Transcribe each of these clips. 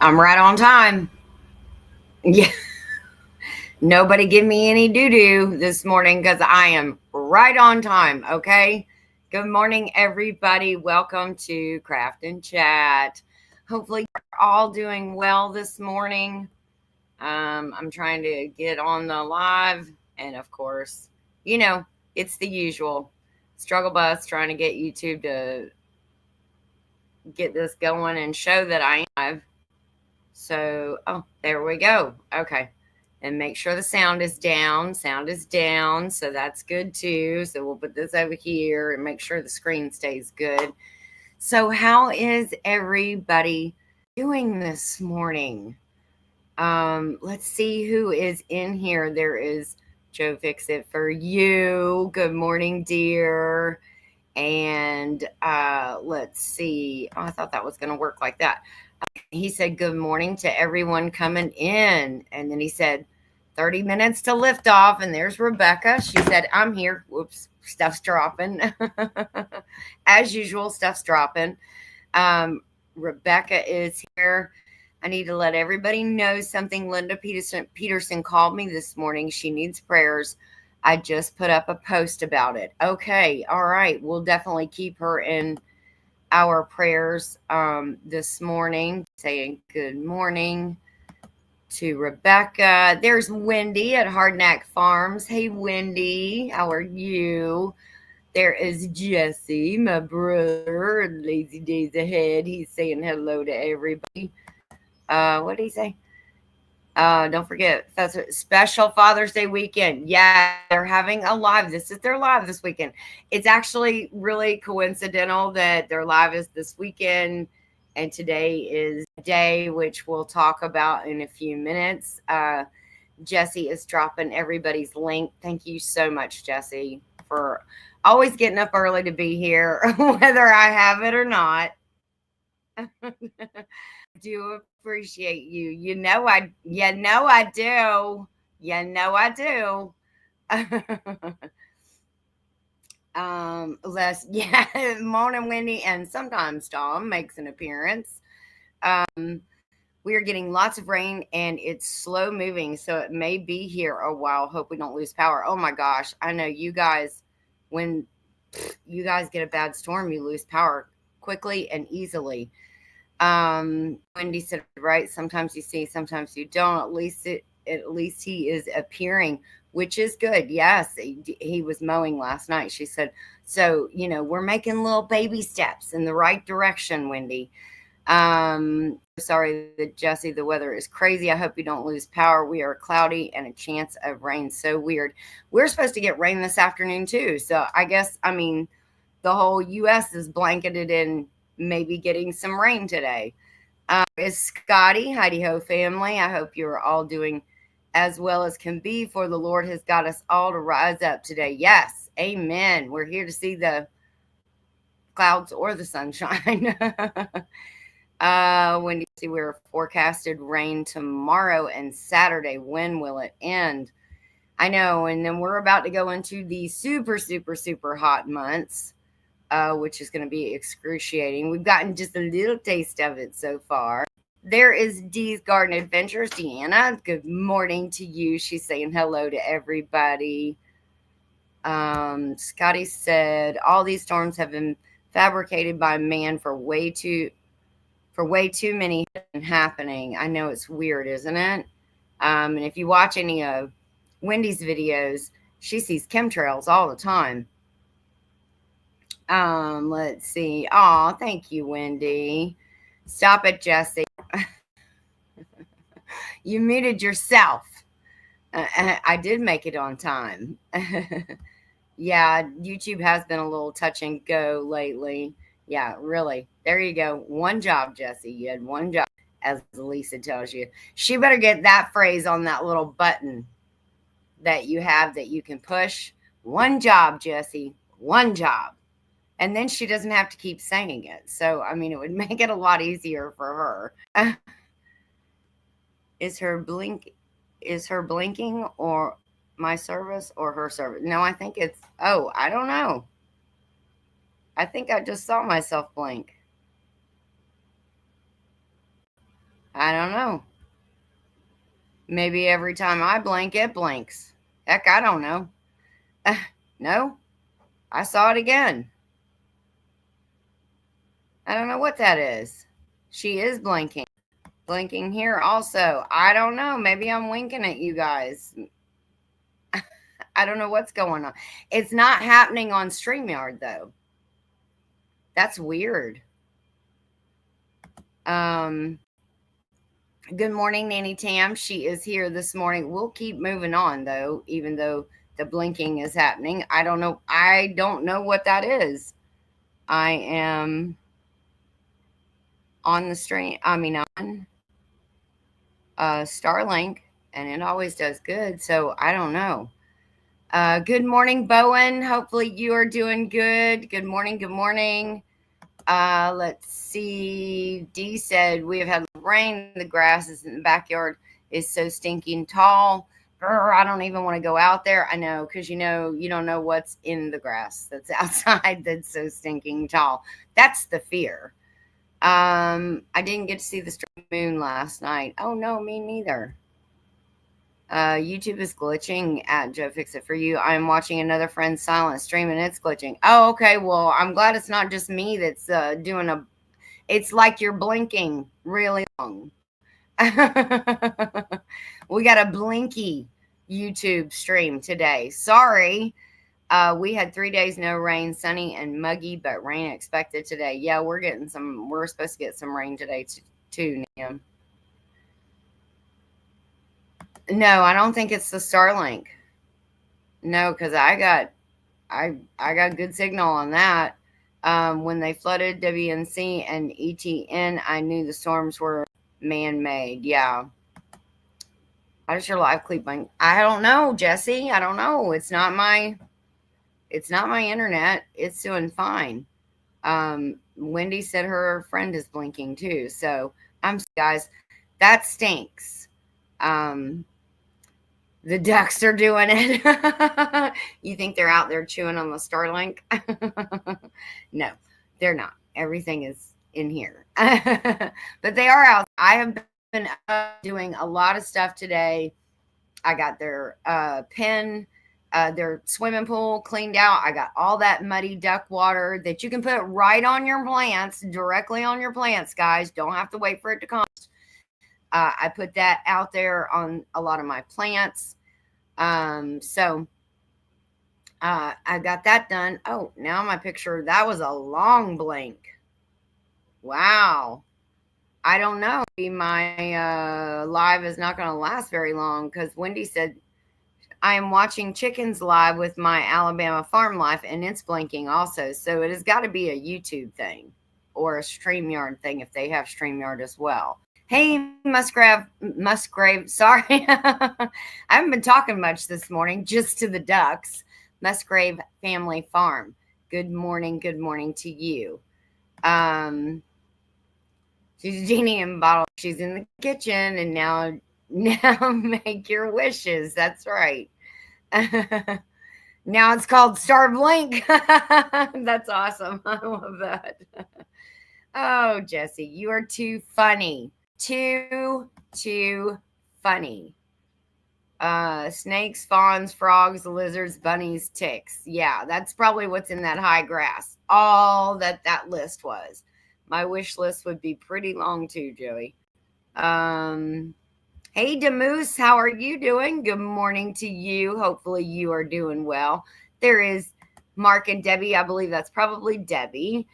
I'm right on time. Yeah. Nobody give me any doo doo this morning because I am right on time. Okay. Good morning, everybody. Welcome to Craft and Chat. Hopefully, you're all doing well this morning. I'm trying to get on the live, and of course, you know, it's the usual struggle bus trying to get YouTube to get this going and show that I am live. So, oh, there we go. Okay. And make sure the sound is down. Sound is down. So that's good too. So we'll put this over here and make sure the screen stays good. So, how is everybody doing this morning? Let's see who is in here. There is Joe Fix It for You. Good morning, dear. And let's see. Oh, I thought that was going to work like that. He said, "Good morning to everyone coming in." And then he said, 30 minutes to lift off. And there's Rebecca. She said, "I'm here." Whoops, stuff's dropping. As usual, stuff's dropping. Rebecca is here. I need to let everybody know something. Linda Peterson called me this morning. She needs prayers. I just put up a post about it. Okay, all right. We'll definitely keep her in our prayers this morning, saying good morning to Rebecca. There's Wendy at Hardknack Farms. Hey, Wendy, how are you? There is Jesse, my brother, Lazy Days Ahead. He's saying hello to everybody. What did he say? Don't forget, that's a special Father's Day weekend. Yeah, they're having a live. This is their live this weekend. It's actually really coincidental that their live is this weekend, and today is day, which we'll talk about in a few minutes. Jesse is dropping everybody's link. Thank you so much, Jesse, for always getting up early to be here, whether I have it or not. Do appreciate you. I do. I do. Les, yeah, morning, Wendy, and sometimes Tom makes an appearance. We are getting lots of rain and it's slow moving, so it may be here a while. Hope we don't lose power. Oh my gosh, I know you guys, when you guys get a bad storm, you lose power quickly and easily. Wendy said, right, sometimes you see, sometimes you don't. At least he is appearing, which is good. Yes, he was mowing last night. She said, so we're making little baby steps in the right direction, Wendy. Sorry that Jesse, the weather is crazy. I hope you don't lose power. We are cloudy and a chance of rain. So weird. We're supposed to get rain this afternoon too. So I mean, the whole US is blanketed in maybe getting some rain today. Is Scotty, Heidi Ho family. I hope you're all doing as well as can be, for the Lord has got us all to rise up today. Yes, amen. We're here to see the clouds or the sunshine. When you see we're forecasted rain tomorrow and Saturday. When will it end? I know. And then we're about to go into the super, super, super hot months, which is going to be excruciating. We've gotten just a little taste of it so far. There is Dee's Garden Adventures. Deanna, good morning to you. She's saying hello to everybody. Scotty said, all these storms have been fabricated by man for way too many happening. I know it's weird, isn't it? And if you watch any of Wendy's videos, she sees chemtrails all the time. Let's see. Oh, thank you, Wendy. Stop it, Jesse. You muted yourself. I did make it on time. Yeah, YouTube has been a little touch and go lately. Yeah, really. There you go. One job, Jesse. You had one job, as Lisa tells you. She better get that phrase on that little button that you have that you can push. One job, Jesse. One job. And then she doesn't have to keep saying it. So, I mean, it would make it a lot easier for her. Is her blinking or my service or her service? No, I think it's, oh, I don't know. I think I just saw myself blink. I don't know. Maybe every time I blink, it blinks. Heck, I don't know. No, I saw it again. I don't know what that is. She is blinking. Blinking here also. I don't know. Maybe I'm winking at you guys. I don't know what's going on. It's not happening on StreamYard though. That's weird. Good morning, Nanny Tam. She is here this morning. We'll keep moving on though, even though the blinking is happening. I don't know. I don't know what that is. I am on the stream. I mean, on Starlink, and it always does good. So I don't know. Good morning, Bowen. Hopefully you are doing good. Good morning. Good morning. Let's see. Dee said we have had rain. The grass is in the backyard is so stinking tall. I don't even want to go out there. I know, because you don't know what's in the grass that's outside that's so stinking tall. That's the fear. I didn't get to see the straight moon last night. Oh no, me neither. YouTube is glitching at Joe Fix It For You. I'm watching another friend's silent stream and it's glitching. Oh, okay. Well, I'm glad it's not just me that's doing it's like you're blinking really long. We got a blinky YouTube stream today. Sorry. We had 3 days, no rain, sunny and muggy, but rain expected today. Yeah, we're supposed to get some rain today too, Niam. No, I don't think it's the Starlink. No, because I got good signal on that. When they flooded WNC and ETN, I knew the storms were man-made. Yeah. How does your live clip blank? I don't know, Jesse. I don't know. It's not my internet. It's doing fine. Wendy said her friend is blinking too. So I'm sorry, guys. That stinks. The ducks are doing it. You think they're out there chewing on the Starlink? No, they're not. Everything is in here. But they are out. I have been doing a lot of stuff today. I got their pen, their swimming pool cleaned out. I got all that muddy duck water that you can put right on your plants, directly on your plants, guys. Don't have to wait for it to come. I put that out there on a lot of my plants. So I got that done. Oh, now my picture, that was a long blink. Wow. I don't know. Maybe my live is not going to last very long because Wendy said I am watching chickens live with my Alabama farm life and it's blinking also. So it has got to be a YouTube thing or a StreamYard thing if they have StreamYard as well. Hey, Musgrave. Sorry. I haven't been talking much this morning, just to the ducks. Musgrave Family Farm. Good morning to you. She's a genie in a bottle. She's in the kitchen, and now make your wishes. That's right. Now it's called Starblink. That's awesome. I love that. Oh, Jesse, you are too funny. Too funny. Snakes, fawns, frogs, lizards, bunnies, ticks. Yeah, that's probably what's in that high grass. All that list was. My wish list would be pretty long too, Joey. Hey, Demoose, how are you doing? Good morning to you. Hopefully you are doing well. There is Mark and Debbie. I believe that's probably Debbie.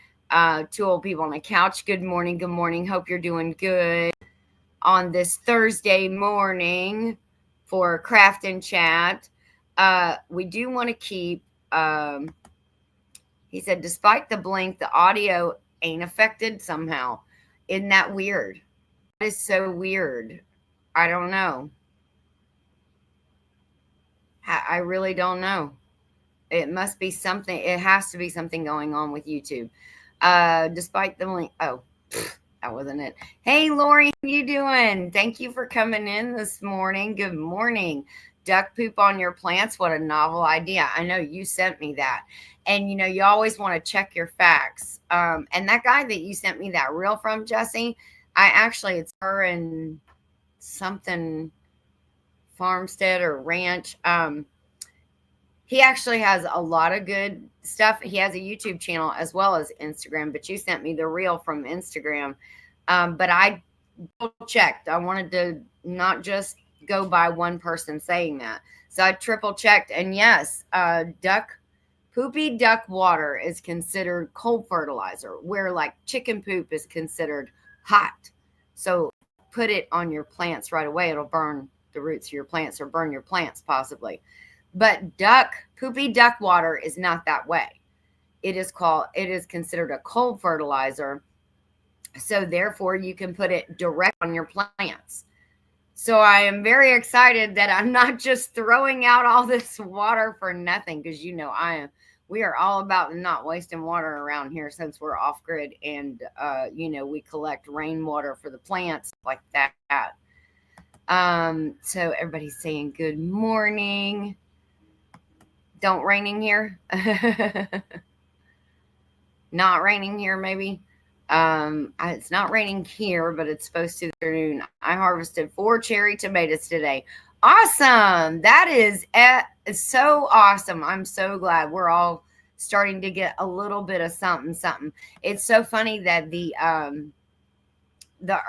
Two old people on the couch. Good morning. Good morning. Hope you're doing good on this Thursday morning for Craft and Chat. We do want to keep, he said, despite the blink, the audio ain't affected somehow. Isn't that weird? That is so weird. I don't know. I really don't know. It must be something. It has to be something going on with YouTube. Despite the link. Oh, that wasn't it. Hey, Lori, how you doing? Thank you for coming in this morning. Good morning. Duck poop on your plants. What a novel idea. I know you sent me that. And, you always want to check your facts. And that guy that you sent me that reel from, Jesse, It's her and something farmstead or ranch. He actually has a lot of good stuff. He has a YouTube channel as well as Instagram, but you sent me the reel from Instagram. But I checked. I wanted to not just go by one person saying that. So I triple checked, and yes, poopy duck water is considered cold fertilizer, where like chicken poop is considered hot. So put it on your plants right away. It'll burn the roots of your plants or burn your plants possibly. But poopy duck water is not that way. It is considered a cold fertilizer. So therefore you can put it direct on your plants. So I am very excited that I'm not just throwing out all this water for nothing, because we are all about not wasting water around here since we're off grid, and we collect rainwater for the plants like that. So everybody's saying good morning. Don't raining here. Not raining here, maybe. It's not raining here, but it's supposed to. I harvested 4 cherry tomatoes today. Awesome. That is so awesome. I'm so glad we're all starting to get a little bit of something. It's so funny that the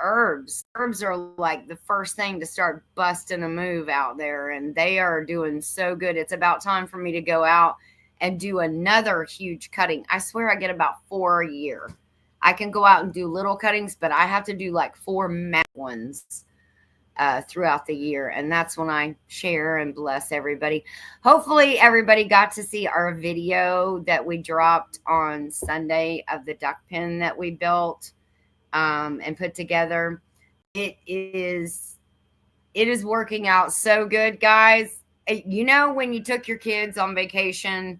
herbs are like the first thing to start busting a move out there, and they are doing so good. It's about time for me to go out and do another huge cutting. I swear I get about 4 a year. I can go out and do little cuttings, but I have to do like 4 massive ones throughout the year. And that's when I share and bless everybody. Hopefully everybody got to see our video that we dropped on Sunday of the duck pen that we built and put together. It is working out so good, guys. When you took your kids on vacation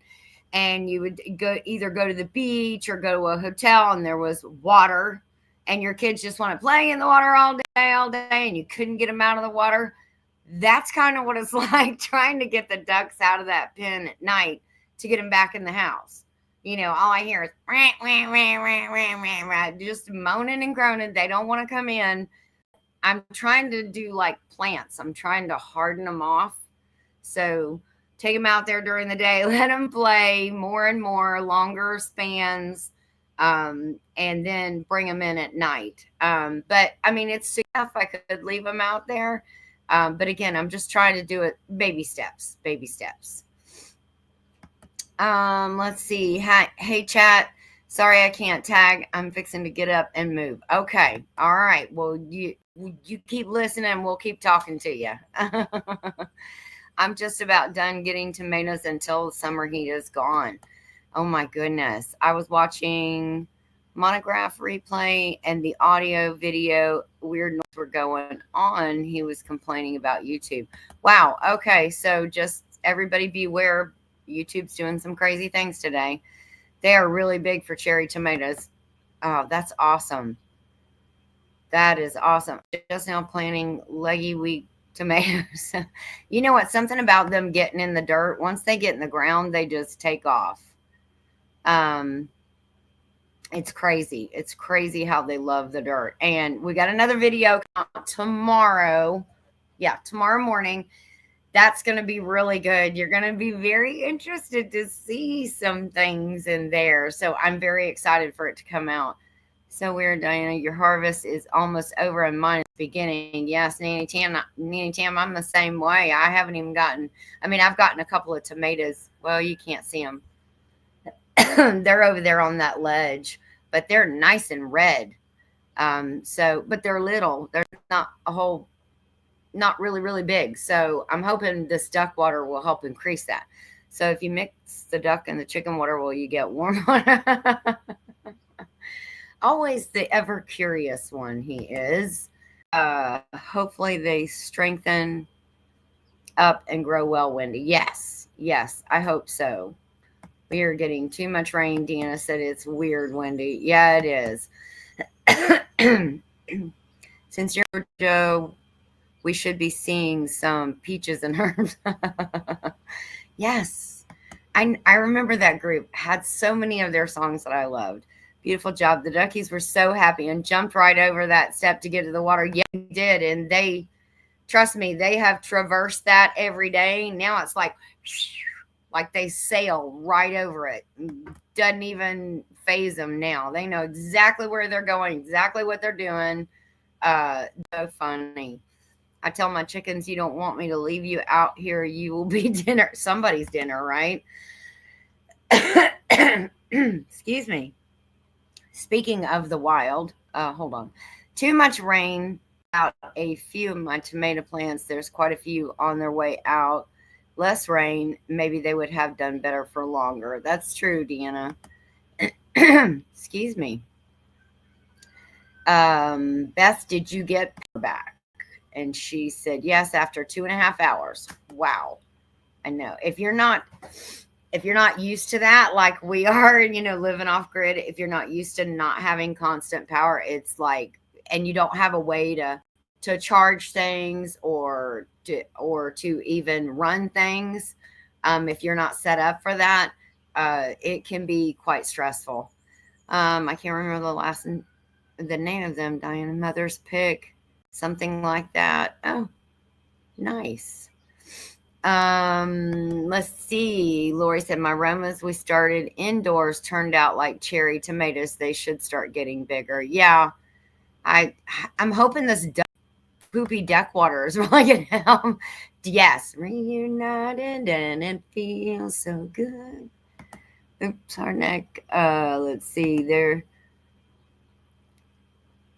and you would either go to the beach or go to a hotel and there was water and your kids just want to play in the water all day, and you couldn't get them out of the water. That's kind of what it's like trying to get the ducks out of that pen at night to get them back in the house. All I hear is rah, rah, rah, rah, rah, rah, rah, just moaning and groaning. They don't want to come in. I'm trying to do like plants. I'm trying to harden them off. So take them out there during the day, let them play more and more, longer spans, and then bring them in at night. But I mean, it's enough. I could leave them out there. But again, I'm just trying to do it baby steps. Let's see. Hey, chat. Sorry, I can't tag. I'm fixing to get up and move. Okay. All right. Well, you keep listening. We'll keep talking to you. I'm just about done getting tomatoes until the summer heat is gone. Oh my goodness. I was watching Monograph replay and the audio video weirdness were going on. He was complaining about YouTube. Wow. Okay. So just everybody beware. YouTube's doing some crazy things today. They are really big for cherry tomatoes. Oh, that's awesome. That is awesome. Just now planting leggy wheat tomatoes. You know what? Something about them getting in the dirt. Once they get in the ground, they just take off. It's crazy. It's crazy how they love the dirt. And we got another video tomorrow. Yeah, tomorrow morning. That's going to be really good. You're going to be very interested to see some things in there. So I'm very excited for it to come out. So weird, Diana. Your harvest is almost over and mine is beginning. Yes, Nanny Tam, I'm the same way. I haven't even gotten, I've gotten a couple of tomatoes. Well, you can't see them. They're over there on that ledge, but they're nice and red. But they're little. They're not really, really big. So I'm hoping this duck water will help increase that. So if you mix the duck and the chicken water, will you get warm water? Always the ever curious one he is. Hopefully they strengthen up and grow well, Wendy. Yes, I hope so. We are getting too much rain. Deanna said it's weird, Wendy. Yeah, it is. Since you're Joe, we should be seeing some peaches and herbs. Yes. I remember that group had so many of their songs that I loved. Beautiful job. The duckies were so happy and jumped right over that step to get to the water. Yeah, they did. And they, trust me, they have traversed that every day. Now it's like they sail right over it. Doesn't even phase them now. They know exactly where they're going, exactly what they're doing. So funny. I tell my chickens, you don't want me to leave you out here. You will be dinner, somebody's dinner, right? Excuse me. Speaking of the wild, hold on. Too much rain out a few of my tomato plants. There's quite a few on their way out. Less rain, maybe they would have done better for longer. That's true, Deanna. Excuse me. Beth, did you get her back? And she said, yes, after 2.5 hours. Wow. I know. If you're not used to that, like we are, living off grid, if you're not used to not having constant power, it's like, and you don't have a way to charge things or to even run things. If you're not set up for that, it can be quite stressful. I can't remember the name of them. Diana Mother's Pick, something like that. Oh, nice. Let's see. Lori said, my Romas we started indoors turned out like cherry tomatoes. They should start getting bigger. Yeah. I'm hoping this poopy duck water is really going to help. Yes. Reunited and it feels so good. Oops, our neck. Let's see there.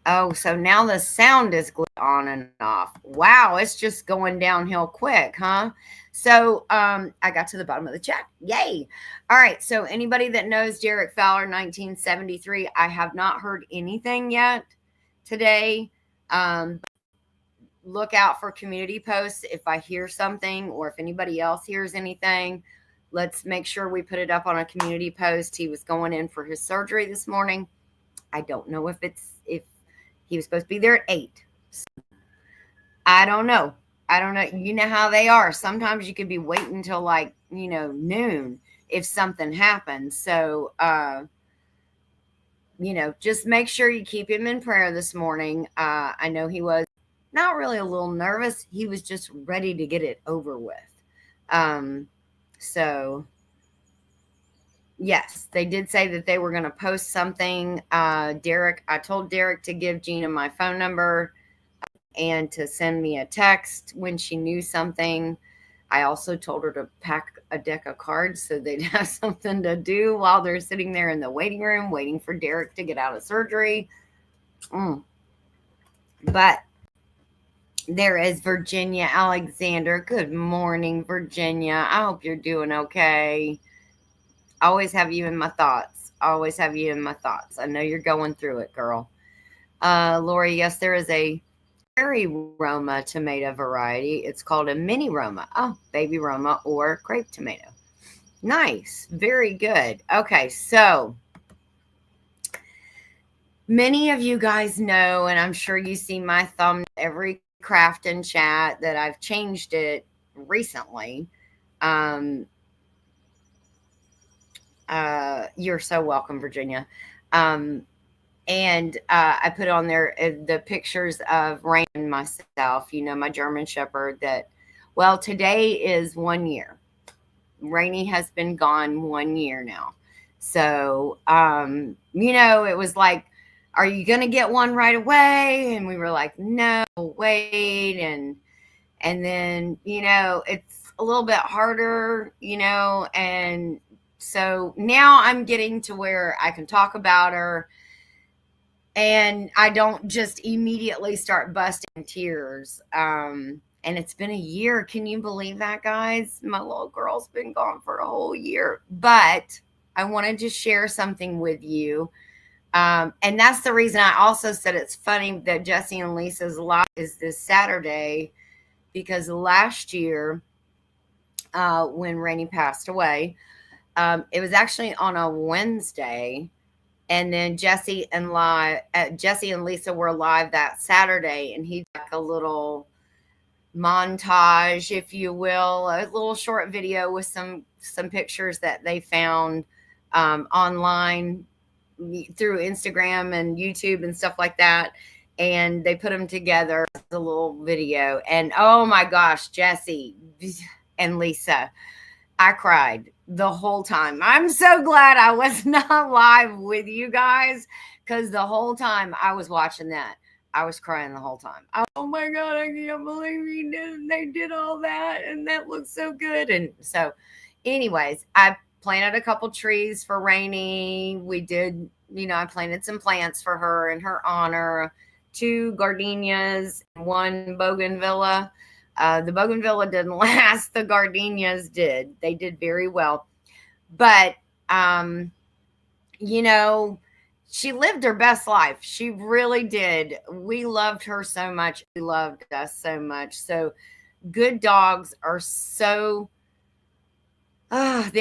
Oh, so now the sound is on and off. Wow, it's just going downhill quick, huh? So I got to the bottom of the chat. Yay. All right. So anybody that knows Derek Fowler, 1973, I have not heard anything yet today. Look out for community posts. If I hear something or if anybody else hears anything, let's make sure we put it up on a community post. He was going in for his surgery this morning. I don't know if he was supposed to be there at 8. So, I don't know. You know how they are. Sometimes you could be waiting until noon if something happens. So, just make sure you keep him in prayer this morning. I know he was not really a little nervous. He was just ready to get it over with. So yes, they did say that they were going to post something. Derek, I told Derek to give Gina my phone number and to send me a text when she knew something. I also told her to pack a deck of cards so they'd have something to do while they're sitting there in the waiting room waiting for Derek to get out of surgery. But there is Virginia Alexander. Good morning, Virginia. I hope you're doing okay. I always have you in my thoughts. I know you're going through it, girl. Lori, yes, there is a cherry Roma tomato variety. It's called a mini Roma. Oh, baby Roma or grape tomato. Nice. Very good. Okay, so many of you guys know, and I'm sure you see my thumb every craft and chat that I've changed it recently. You're so welcome, Virginia. And I put on there the pictures of Rain and myself, my German Shepherd today is 1 year. Rainey has been gone 1 year now. So, it was like, are you going to get one right away? And we were like, no, wait. And then, it's a little bit harder, and so now I'm getting to where I can talk about her and I don't just immediately start busting tears. And it's been a year. Can you believe that, guys? My little girl's been gone for a whole year. But I wanted to share something with you. And that's the reason I also said it's funny that Jesse and Lisa's live is this Saturday, because last year, when Rainey passed away, it was actually on a Wednesday. And then Jesse and Lisa were live that Saturday, and he did like a little montage, if you will, a little short video with some pictures that they found online, through Instagram and YouTube and stuff like that. And they put them together as a little video. And oh my gosh, Jesse and Lisa, I cried the whole time. I'm so glad I was not live with you guys, because the whole time I was watching that, I was crying the whole time. Oh my God, I can't believe they did all that. And that looks so good. And so, anyways, I planted a couple trees for Rainy. We did, I planted some plants for her in her honor, 2 gardenias, 1 bougainvillea. The bougainvillea didn't last. The gardenias did. They did very well. But, she lived her best life. She really did. We loved her so much. She loved us so much. So good dogs are so, I've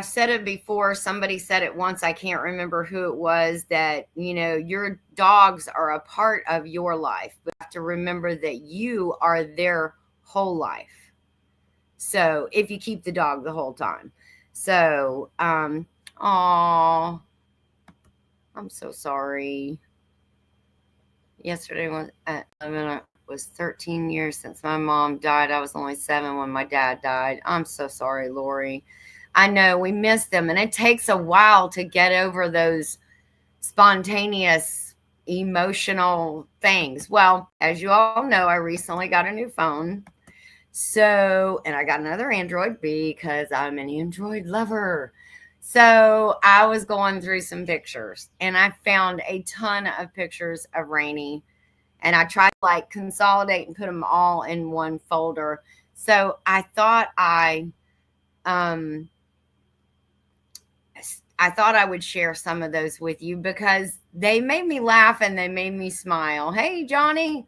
said it before. Somebody said it once. I can't remember who it was, that, your dogs are a part of your life. But you have to remember that you are their whole life. So if you keep the dog the whole time. So, I'm so sorry. Yesterday was 13 years since my mom died. I was only 7 when my dad died. I'm so sorry, Lori. I know we miss them, and it takes a while to get over those spontaneous emotional things. Well, as you all know, I recently got a new phone. So, and I got another Android because I'm an Android lover. So I was going through some pictures, and I found a ton of pictures of Rainy, and I tried to consolidate and put them all in one folder. So I thought I would share some of those with you, because they made me laugh and they made me smile. Hey, Johnny,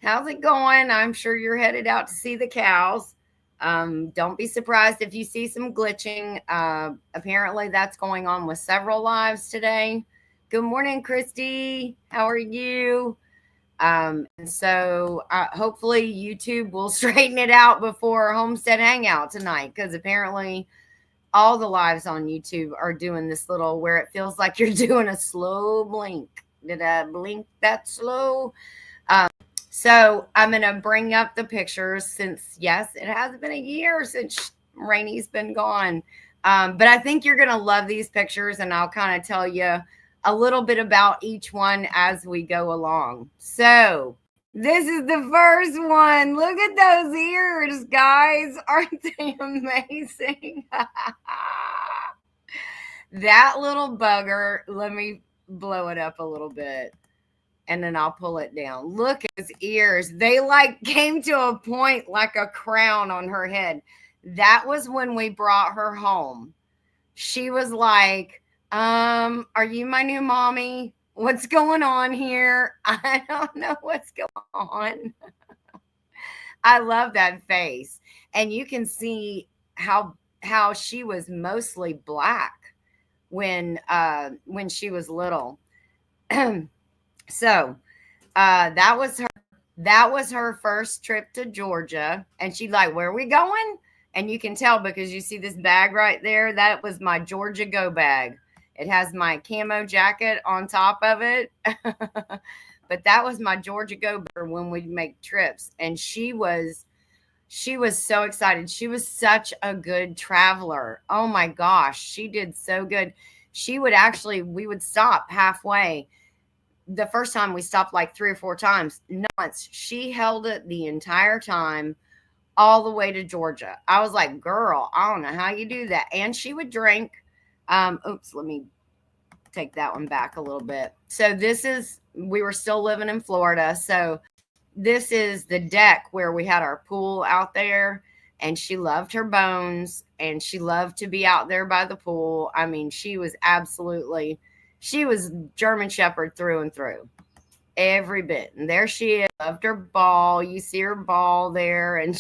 how's it going? I'm sure you're headed out to see the cows. Don't be surprised if you see some glitching. Apparently that's going on with several lives today. Good morning, Christy. How are you? And so hopefully YouTube will straighten it out before Homestead Hangout tonight, because apparently all the lives on YouTube are doing this little, where it feels like you're doing a slow blink. Did I blink that slow? So I'm going to bring up the pictures, since, yes, it has been a year since Rainy's been gone. But I think you're going to love these pictures, and I'll kind of tell you a little bit about each one as we go along. So this is the first one. Look at those ears, guys. Aren't they amazing? That little bugger, let me blow it up a little bit, and then I'll pull it down. Look at his ears. They came to a point like a crown on her head. That was when we brought her home. She was like, are you my new mommy? What's going on here? I don't know what's going on. I love that face. And you can see how she was mostly black when she was little. So that was her first trip to Georgia, and she's like, where are we going? And you can tell because you see this bag right there. That was my Georgia Go bag. It has my camo jacket on top of it. But that was my Georgia Go bag when we'd make trips. And she was so excited. She was such a good traveler. Oh my gosh, she did so good. We would stop halfway. The first time we stopped 3 or 4 times. Once she held it the entire time, all the way to Georgia. I was like, girl, I don't know how you do that. And she would drink. Let me take that one back a little bit. So we were still living in Florida. So this is the deck where we had our pool out there, and she loved her bones, and she loved to be out there by the pool. I mean, she was German Shepherd through and through, every bit. And there she is, loved her ball. You see her ball there, and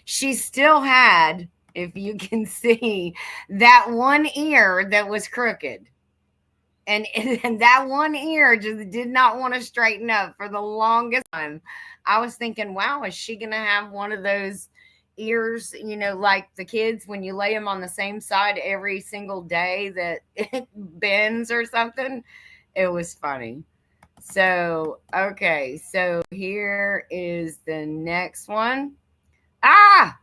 she still had, if you can see, that one ear that was crooked. And that one ear just did not want to straighten up for the longest time. I was thinking, wow, is she going to have one of those ears, like the kids when you lay them on the same side every single day that it bends or something. It was funny. So, okay, so here is the next one. Ah,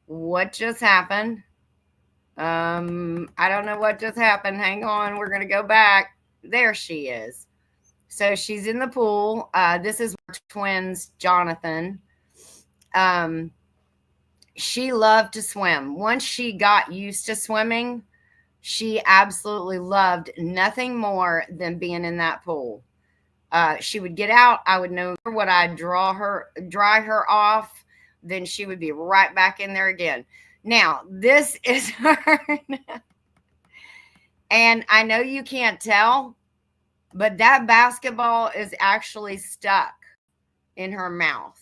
what just happened? I don't know what just happened. Hang on, we're gonna go back. There she is. So she's in the pool. This is our twins, Jonathan. Um, she loved to swim. Once she got used to swimming, she absolutely loved nothing more than being in that pool. She would get out. I would know what I'd dry her off. Then she would be right back in there again. Now, this is her. And I know you can't tell, but that basketball is actually stuck in her mouth.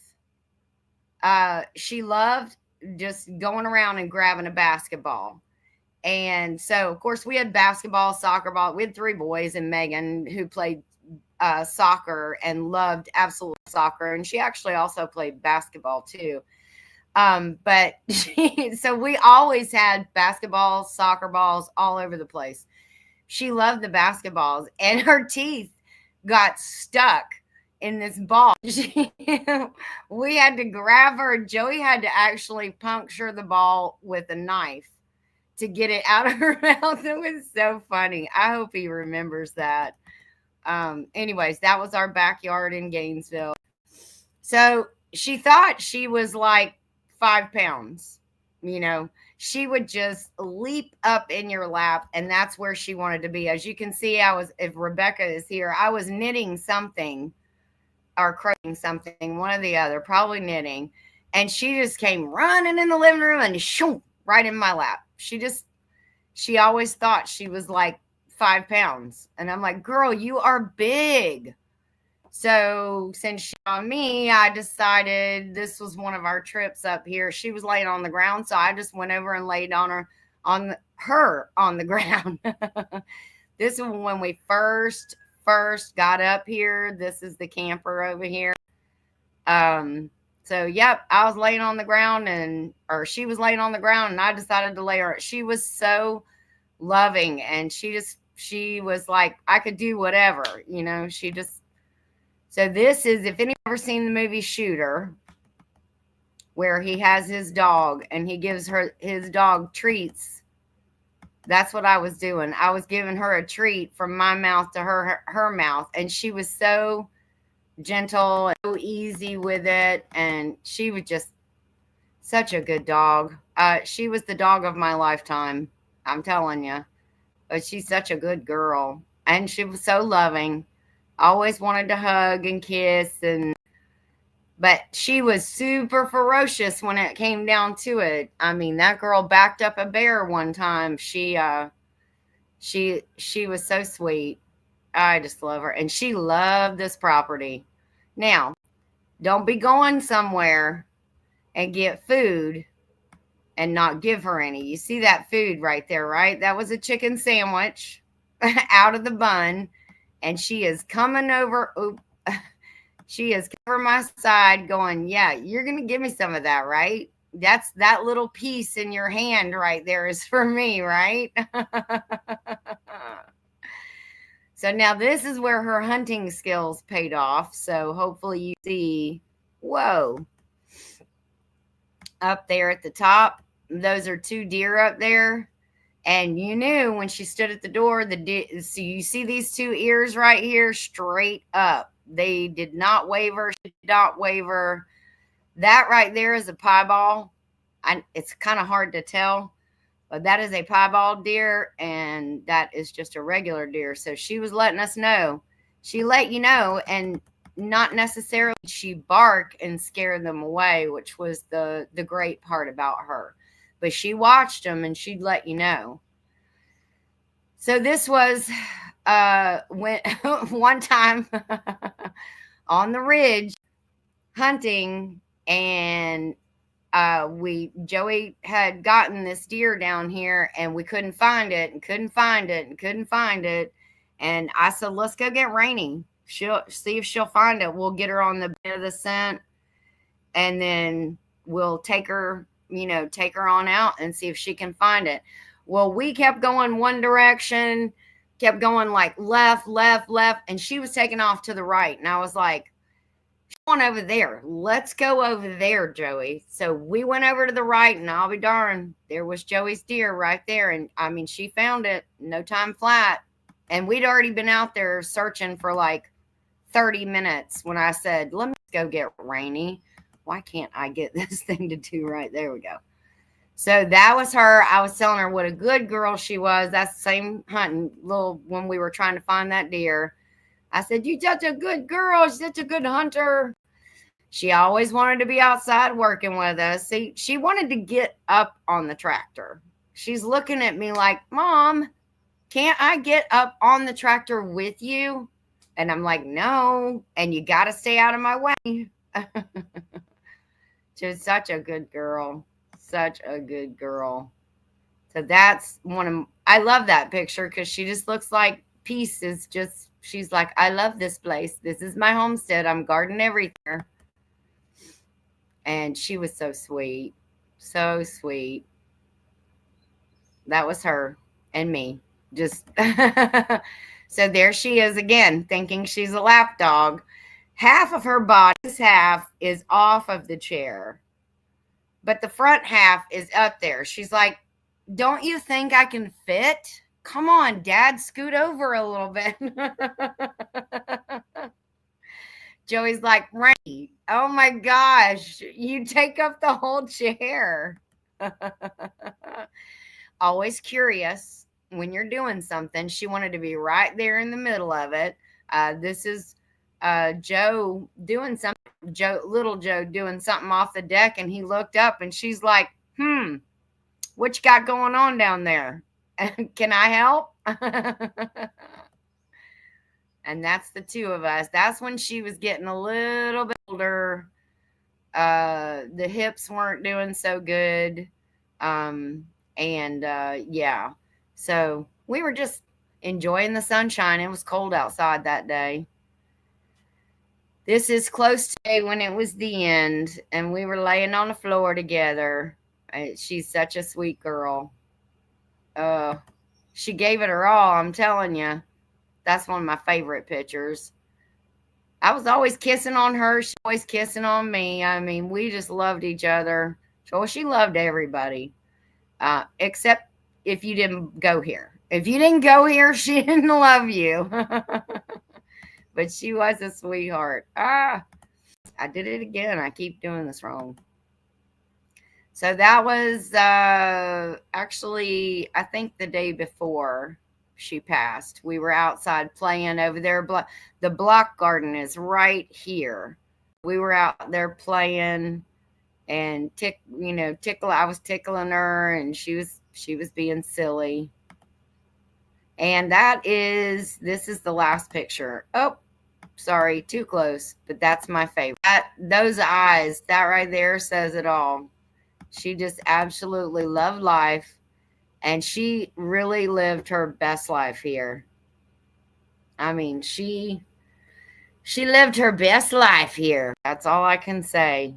She loved just going around and grabbing a basketball. And so, of course, we had basketball, soccer ball. We had three boys and Megan who played soccer and loved absolute soccer. And she actually also played basketball too. But so we always had basketballs, soccer balls all over the place. She loved the basketballs, and her teeth got stuck in this ball. We had to grab her. Joey had to actually puncture the ball with a knife to get it out of her mouth. It was so funny. I hope he remembers that. Anyways, that was our backyard in Gainesville. So she thought she was like 5 pounds. She would just leap up in your lap, and that's where she wanted to be. As you can see, if Rebecca is here, I was knitting something or crocheting something, one or the other, probably knitting. And she just came running in the living room and shoom, right in my lap. She always thought she was like 5 pounds. And I'm like, girl, you are big. So since she saw me, I decided this was one of our trips up here. She was laying on the ground, so I just went over and laid on her on the ground. This is when we first got up here. This is the camper over here. So yep, I was laying on the ground or she was laying on the ground and I decided to lay her. She was so loving and she was like, I could do whatever, so this is, if anybody's ever seen the movie Shooter, where he has his dog and he gives his dog treats. That's what I was doing. I was giving her a treat from my mouth to her mouth. And she was so gentle and so easy with it. And she was just such a good dog. She was the dog of my lifetime. I'm telling you. But she's such a good girl. And she was so loving. Always wanted to hug and kiss, but she was super ferocious when it came down to it. I mean, that girl backed up a bear one time. She was so sweet. I just love her, and she loved this property. Now, don't be going somewhere and get food and not give her any. You see that food right there, right? That was a chicken sandwich out of the bun. And she is coming over. She is over my side going, yeah, you're going to give me some of that, right? That little piece in your hand right there is for me, right? So now this is where her hunting skills paid off. So hopefully you see, whoa, up there at the top. Those are two deer up there. And you knew when she stood at the door, so you see these two ears right here, straight up. They did not waver. She did not waver. That right there is a piebald. It's kind of hard to tell, but that is a piebald deer, and that is just a regular deer. So she was letting us know. She let you know, and not necessarily she bark and scare them away, which was the great part about her. But she watched them and she'd let you know. So this was when one time on the ridge hunting, and Joey had gotten this deer down here and we couldn't find it and couldn't find it and couldn't find it. And I said, let's go get Rainy. She'll see if she'll find it. We'll get her on the bed of the scent. And then we'll take her, take her on out and see if she can find it. Well, we kept going one direction, kept going like left, left, left, and she was taking off to the right. And I was like, she's going over there. Let's go over there, Joey. So we went over to the right, and I'll be darned, there was Joey's deer right there. And I mean, she found it, no time flat. And we'd already been out there searching for like 30 minutes when I said, let me go get Rainy. Why can't I get this thing to do right? There we go. So that was her. I was telling her what a good girl she was. That's the same hunting when we were trying to find that deer. I said, you're such a good girl. She's such a good hunter. She always wanted to be outside working with us. See, she wanted to get up on the tractor. She's looking at me like, Mom, can't I get up on the tractor with you? And I'm like, no, and you got to stay out of my way. She was such a good girl. Such a good girl. So that's I love that picture because she just looks like peace is just, she's like, I love this place. This is my homestead. I'm guarding everything. And she was so sweet. So sweet. That was her and me. Just, so there she is again, thinking she's a lap dog. Half of her body's half is off of the chair, but the front half is up there. She's like, don't you think I can fit? Come on, Dad, scoot over a little bit. Joey's like, Rainy, oh my gosh, you take up the whole chair. Always curious when you're doing something. She wanted to be right there in the middle of it. This is Joe doing something. Little Joe doing something off the deck, and he looked up and she's like, what you got going on down there? Can I help? And that's the two of us. That's when she was getting a little bit older. The hips weren't doing so good. Yeah. So we were just enjoying the sunshine. It was cold outside that day. This is close to when it was the end, and we were laying on the floor together. She's such a sweet girl. She gave it her all, I'm telling you. That's one of my favorite pictures. I was always kissing on her. She always kissing on me. I mean, we just loved each other. So she loved everybody, except if you didn't go here. If you didn't go here, she didn't love you. But she was a sweetheart. I did it again. I keep doing this wrong. So that was actually, I think the day before she passed. We were outside playing over there. The block garden is right here. We were out there playing and I was tickling her, and she was being silly. And this is the last picture. Oh, sorry, too close, but that's my favorite. Those eyes, that right there says it all. She just absolutely loved life, and she really lived her best life here. I mean, she lived her best life here. That's all I can say.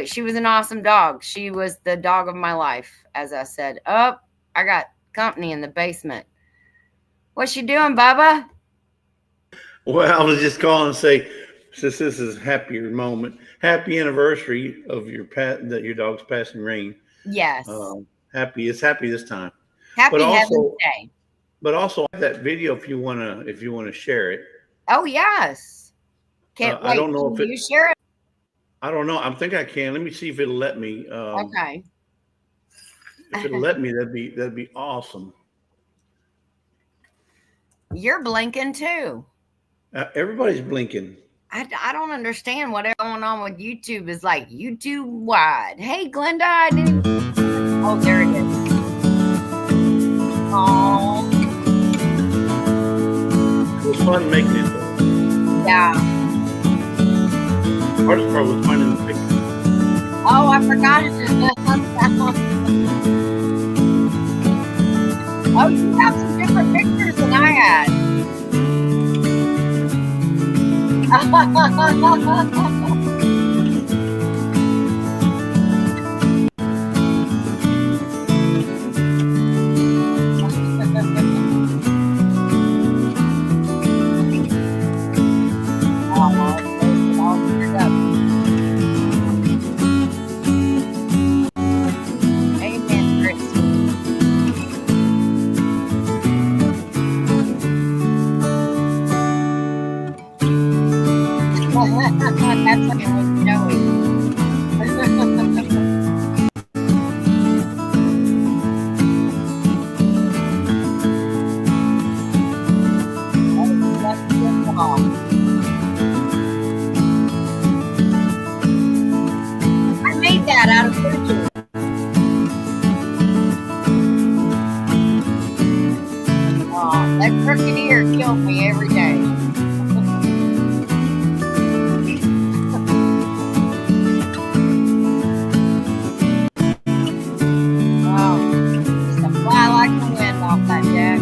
She was an awesome dog. She was the dog of my life, as I said. Oh, I got company in the basement. What you doing, Bubba? Well, I was just calling to say, since this is a happier moment, happy anniversary of your dog's passing, Rain. Yes. It's happy this time. Happy Heaven's Day. But also that video if you wanna share it. Oh yes. Can't wait. I don't know Can you share it? I don't know. I think I can. Let me see if it'll let me. Okay. If it'll let me, that'd be awesome. You're blinking too. Everybody's blinking. I don't understand what's going on with YouTube. Is like YouTube wide. Hey, Glenda, I didn't. Oh, there it is. Oh, It was fun making it though. yeah. The hardest part was finding the picture. Oh, I forgot. Oh, you have some different pictures than I had. That's what it was Joey. Oh, that's good dog. I made that out of cookies. Oh, that crooked ear kills me every day. Oh, used to fly like the wind off that Jack.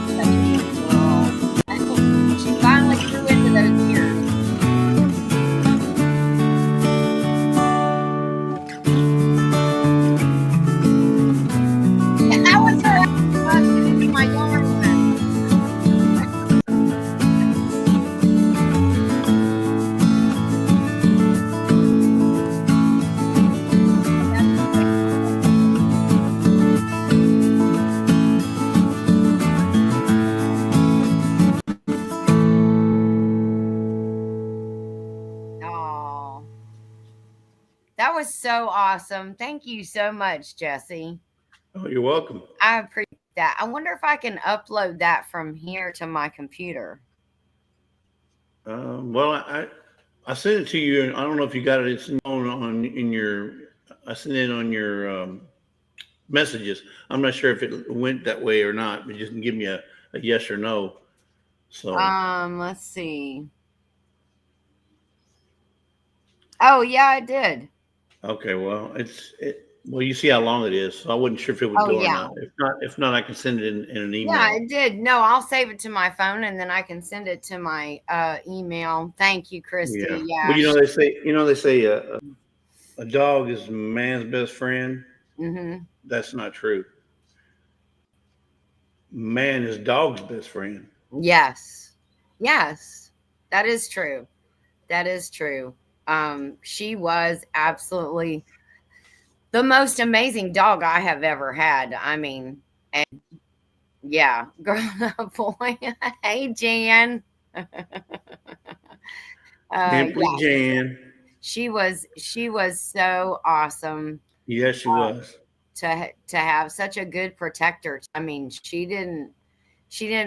Such a good girl. She finally grew into those ears. And that was her busted into my yarn fence. That's the way she was. Oh, that was so awesome. Thank you so much, Jesse. Oh, you're welcome. I appreciate that. I wonder if I can upload that from here to my computer. Well, I sent it to you, and I don't know if you got it. It's on in your. I sent it on your messages. I'm not sure if it went that way or not, but just give me a yes or no. So Let's see. Oh yeah, I did. okay, well, well, you see how long it is, so I wasn't sure if it would Oh go or yeah. not. If not, I can send it in an Yeah, email. I did. No, I'll save it to my phone and then I can send it to my email. Thank you, Christy. Yeah. Well, Yeah. they say a dog is man's best friend. Mhm. That's not true. Man is dog's best friend. Yes. Yes. That is true. That is true. She was absolutely the most amazing dog I have ever had. I mean, and yeah, girl, boy. Hey, Jan. Empress Yeah, Jan. she was so awesome Yes, she was. to have such a good protector. I mean, she didn't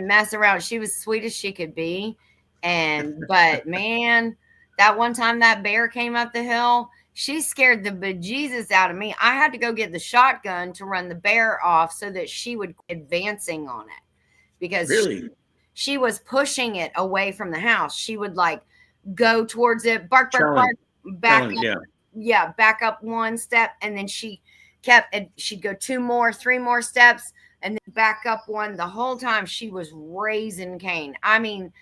mess around. She was sweet as she could be. And but man, that one time that bear came up the hill, she scared the bejesus out of me. I had to go get the shotgun to run the bear off so that she would quit advancing on it because Really? she was pushing it away from the house. She would like go towards it, bark, bark, Challenge. bark, back Challenge. up, Yeah. yeah, back up one step, and then she'd go two more, three more steps, and then back up one. The whole time she was raising Cain. I mean,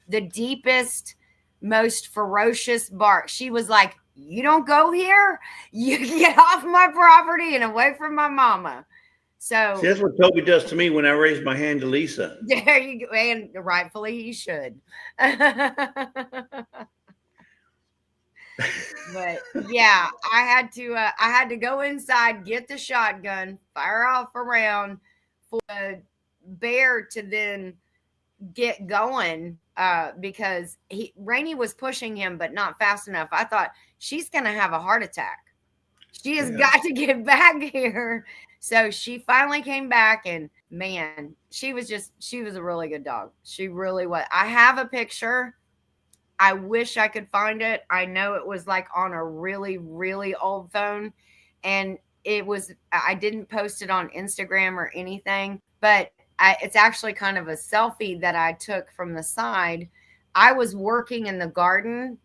the deepest, most ferocious bark. She was like, "You don't go here. You get off my property and away from my mama." See, So that's what Toby does to me when I raise my hand to Lisa. there you go, and rightfully he should. But yeah, I had to go inside, get the shotgun, fire off a round for the bear to then get going because Rainey was pushing him but not fast enough. I thought she's gonna have a heart attack. She has Yeah. got to get back here. So she finally came back, and man, she was a really good dog. She really was. I have a picture. I wish I could find it. I know it was like on a really, really old phone. And I didn't post it on Instagram or anything, but it's actually kind of a selfie that I took from the side. I was working in the garden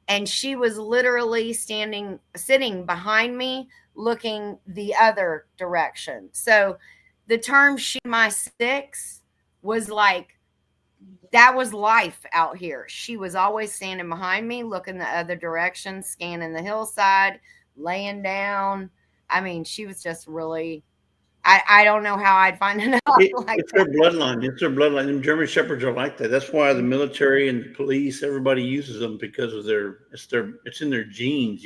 and she was literally sitting behind me, looking the other direction. So the term she my six was like that was life out here. She was always standing behind me, looking the other direction, scanning the hillside, laying down. I mean, she was just really. I don't know how I'd find enough like It's their that. bloodline. It's their bloodline. Them German shepherds are like that. That's why the military and the police, everybody uses them because of it's in their genes.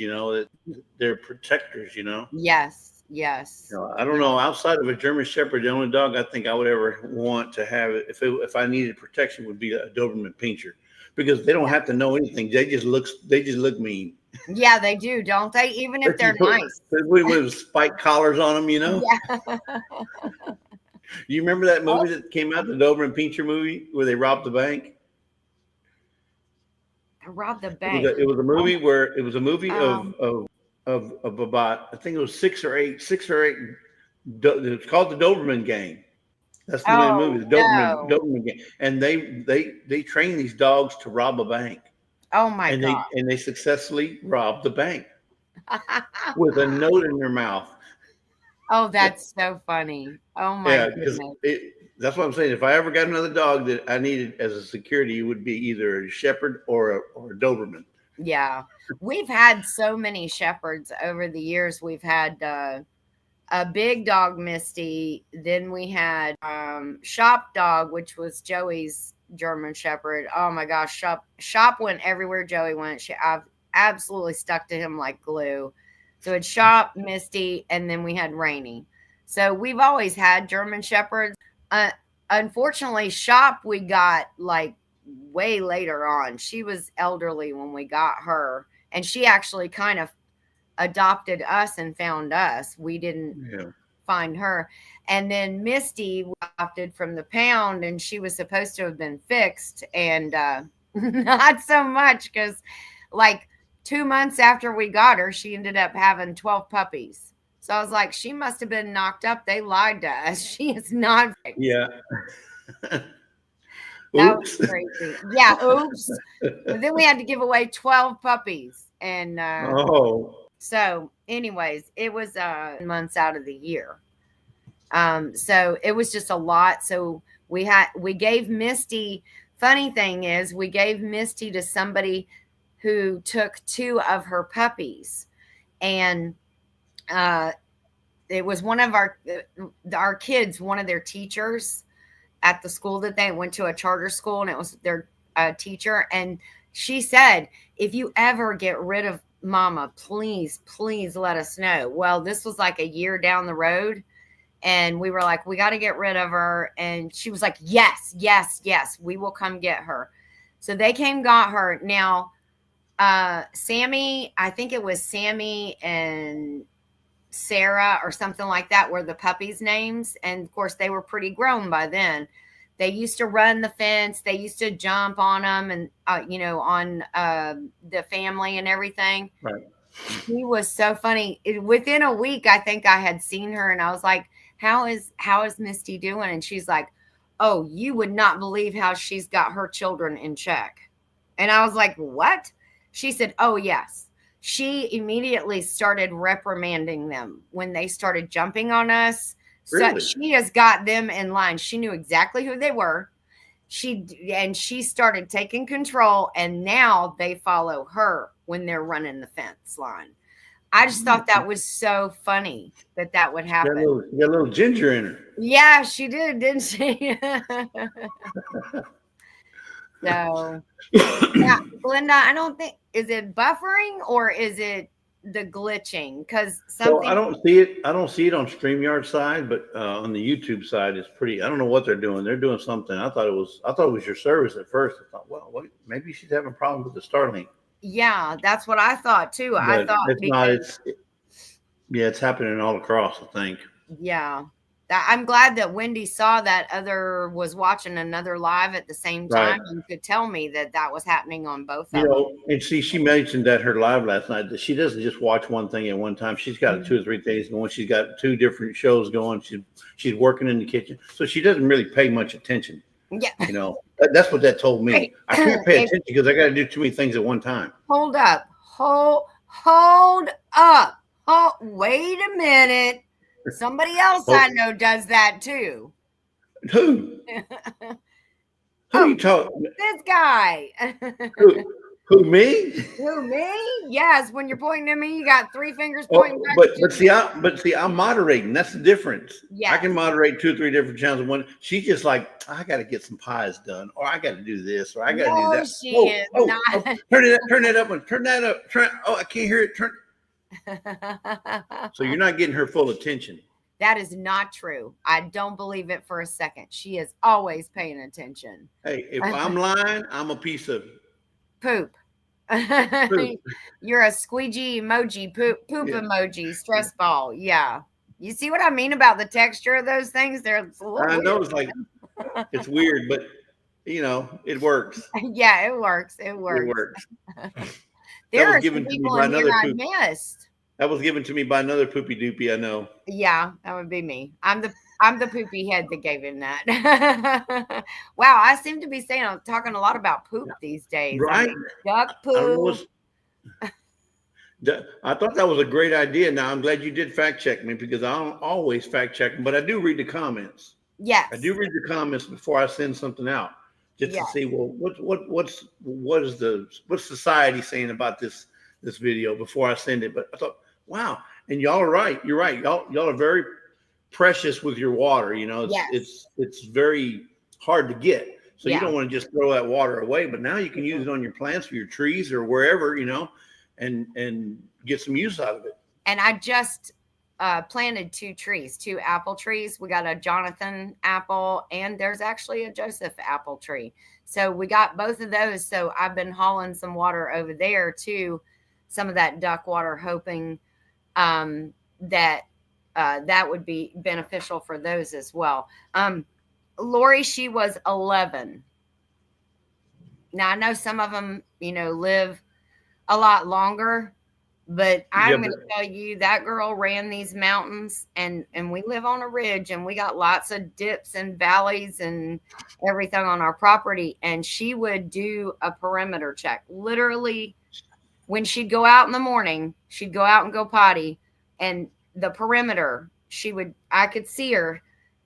They're protectors. Yes, Yes. I don't know. Outside of a German Shepherd, the only dog I think I would ever want to have, if I needed protection, would be a Doberman Pinscher, because they don't have to know anything. They just look mean. Yeah, they do, don't they? Even if they're nice. With spike collars on them, Yeah. You remember that Oh, movie that came out, the Doberman Pinscher movie, where they robbed the bank? I robbed the It was bank. it was a movie where it was a movie Um, of about, I think it was six or eight. It's called the Doberman Gang. That's the name of the oh movie, the no. Doberman Gang, and they train these dogs to rob a bank, Oh my and God. they successfully robbed the bank with a note in their mouth. Oh, that's so funny. Oh my Yeah, because goodness. that's what I'm saying. If I ever got another dog that I needed as a security, it would be either a Shepherd or a Doberman. Yeah. We've had so many shepherds over the years. We've had a big dog, Misty. Then we had Shop Dog, which was Joey's German Shepherd. Oh my gosh, Shop went everywhere Joey went. I've absolutely stuck to him like glue. So it's Shop, Misty, and then we had Rainy. So we've always had German Shepherds. Uh, Unfortunately, Shop we got like way later on. She was elderly when we got her, and she actually kind of adopted us and found us. We didn't Yeah. find her. And then Misty we adopted from the pound, and she was supposed to have been fixed, and not so much because, like, 2 months after we got her, she ended up having 12 puppies. So I was like, she must have been knocked up. They lied to us. She is not fixed. Yeah. That was Oops. crazy. Yeah, oops. But then we had to give away 12 puppies. And Oh. so, anyways, it was months out of the year. So it was just a lot. So we gave Misty. Funny thing is, we gave Misty to somebody who took two of her puppies, and uh, it was one of our kids, one of their teachers at the school that they went to, a charter school, and it was their teacher. And she said, if you ever get rid of Mama, please let us know. Well, this was like a year down the road, and we were like, we got to get rid of her. And she was like, yes, we will come get her. So they came, got her. Now, Sammy, I think it was Sammy and Sarah or something like that were the puppies' names. And of course, they were pretty grown by then. They used to run the fence. They used to jump on them and, on the family and everything. Right. She was so funny. Within a week, I think I had seen her, and I was like, how is Misty doing? And she's like, oh, you would not believe how she's got her children in check. And I was like, what? She said, oh, yes. She immediately started reprimanding them when they started jumping on us. So Really? she has got them in line. She knew exactly who they were. She started taking control, and now they follow her when they're running the fence line. I just thought that was so funny that would happen. She got a little ginger in her. Yeah, she did, didn't she? So, yeah, Glenda, I don't think, is it buffering or is it the glitching? Because So something, I don't see it on StreamYard side, but on the YouTube side, it's pretty. I don't know what they're doing. They're doing something. I thought it was your service at first. I thought, well, wait, maybe she's having problems with the Starlink, yeah, that's what I thought too. I but thought it's not. because, Yeah, it's happening all across, I think. yeah, I'm glad that Wendy saw that other was watching another live at the same Right. time and could tell me that was happening on both of them. And see, she mentioned that her live last night that she doesn't just watch one thing at one time. She's got 2 or 3 things going. She's got 2 different shows going. She's working in the kitchen, so she doesn't really pay much attention. Yeah. That's what that told me. Right. I can't pay attention because I got to do too many things at one time. Hold up. Hold up. Wait a minute. Somebody else I know does that too. Who? Who you talking? This guy. Who me? Who, me? Yes. When you're pointing at me, you got 3 fingers Oh, pointing back. but see, I'm moderating. That's the difference. Yes. I can moderate 2 or 3 different channels at one. She's just like, I got to get some pies done, or I got to do this, or I got to do that. She is not. Turn that up. Turn that up. Oh, I can't hear it. So you're not getting her full attention. That is not true. I don't believe it for a second. She is always paying attention. Hey, if I'm lying, I'm a piece of Poop. poop. You're a squeegee emoji, poop Yeah, emoji, stress ball. Yeah. You see what I mean about the texture of those things? They're it's a little I know weird. it's like it's weird, but it works. Yeah, it works. It It works. works. That There was are some given to me people by in here another I poop. missed. That was given to me by another poopy doopy. I know. Yeah, that would be me. I'm the poopy head that gave him that. Wow, I seem to be saying talking a lot about poop these days. I Right? mean, duck I don't know poop. what's. I thought that was a great idea. Now I'm glad you did fact check me because I don't always fact check them, but I do read the comments. I do Yes. read the comments before I send something out, just to Yes. see well what's society saying about this video before I send it. But I thought, wow, and y'all are right. You're right. Y'all are very precious with your water. It's Yes. it's it's very hard to get. So you Yeah. don't want to just throw that water away. But now you can use it on your plants or your trees or wherever, and get some use out of it. And I just planted two trees, two apple trees. We got a Jonathan apple, and there's actually a Joseph apple tree. So we got both of those. So I've been hauling some water over there too, some of that duck water, hoping that that would be beneficial for those as well. Lori, she was 11. Now I know some of them, live a lot longer, but Yeah, I'm going but to tell you that girl ran these mountains, and we live on a ridge, and we got lots of dips and valleys and everything on our property, and she would do a perimeter check. Literally, when she'd go out in the morning, she'd go out and go potty, and the perimeter, I could see her